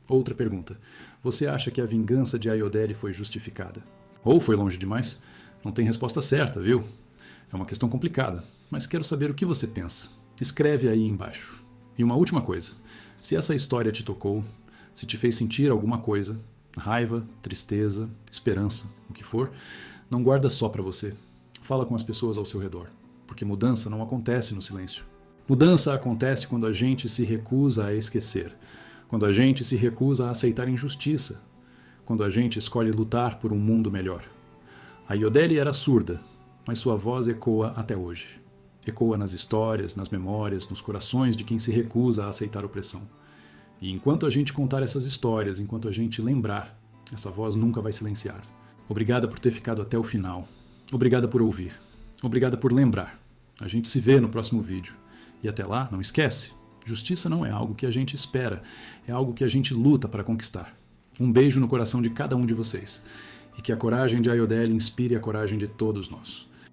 Outra pergunta. Você acha que a vingança de Ayodele foi justificada? Ou foi longe demais? Não tem resposta certa, viu? É uma questão complicada, mas quero saber o que você pensa. Escreve aí embaixo. E uma última coisa. Se essa história te tocou, se te fez sentir alguma coisa, raiva, tristeza, esperança, o que for, não guarda só para você. Fala com as pessoas ao seu redor, porque mudança não acontece no silêncio. Mudança acontece quando a gente se recusa a esquecer, quando a gente se recusa a aceitar injustiça, quando a gente escolhe lutar por um mundo melhor. Ayodele era surda, mas sua voz ecoa até hoje. Ecoa nas histórias, nas memórias, nos corações de quem se recusa a aceitar opressão. E enquanto a gente contar essas histórias, enquanto a gente lembrar, essa voz nunca vai silenciar. Obrigada por ter ficado até o final. Obrigada por ouvir. Obrigada por lembrar. A gente se vê no próximo vídeo. E até lá, não esquece, justiça não é algo que a gente espera, é algo que a gente luta para conquistar. Um beijo no coração de cada um de vocês. E que a coragem de Ayodele inspire a coragem de todos nós.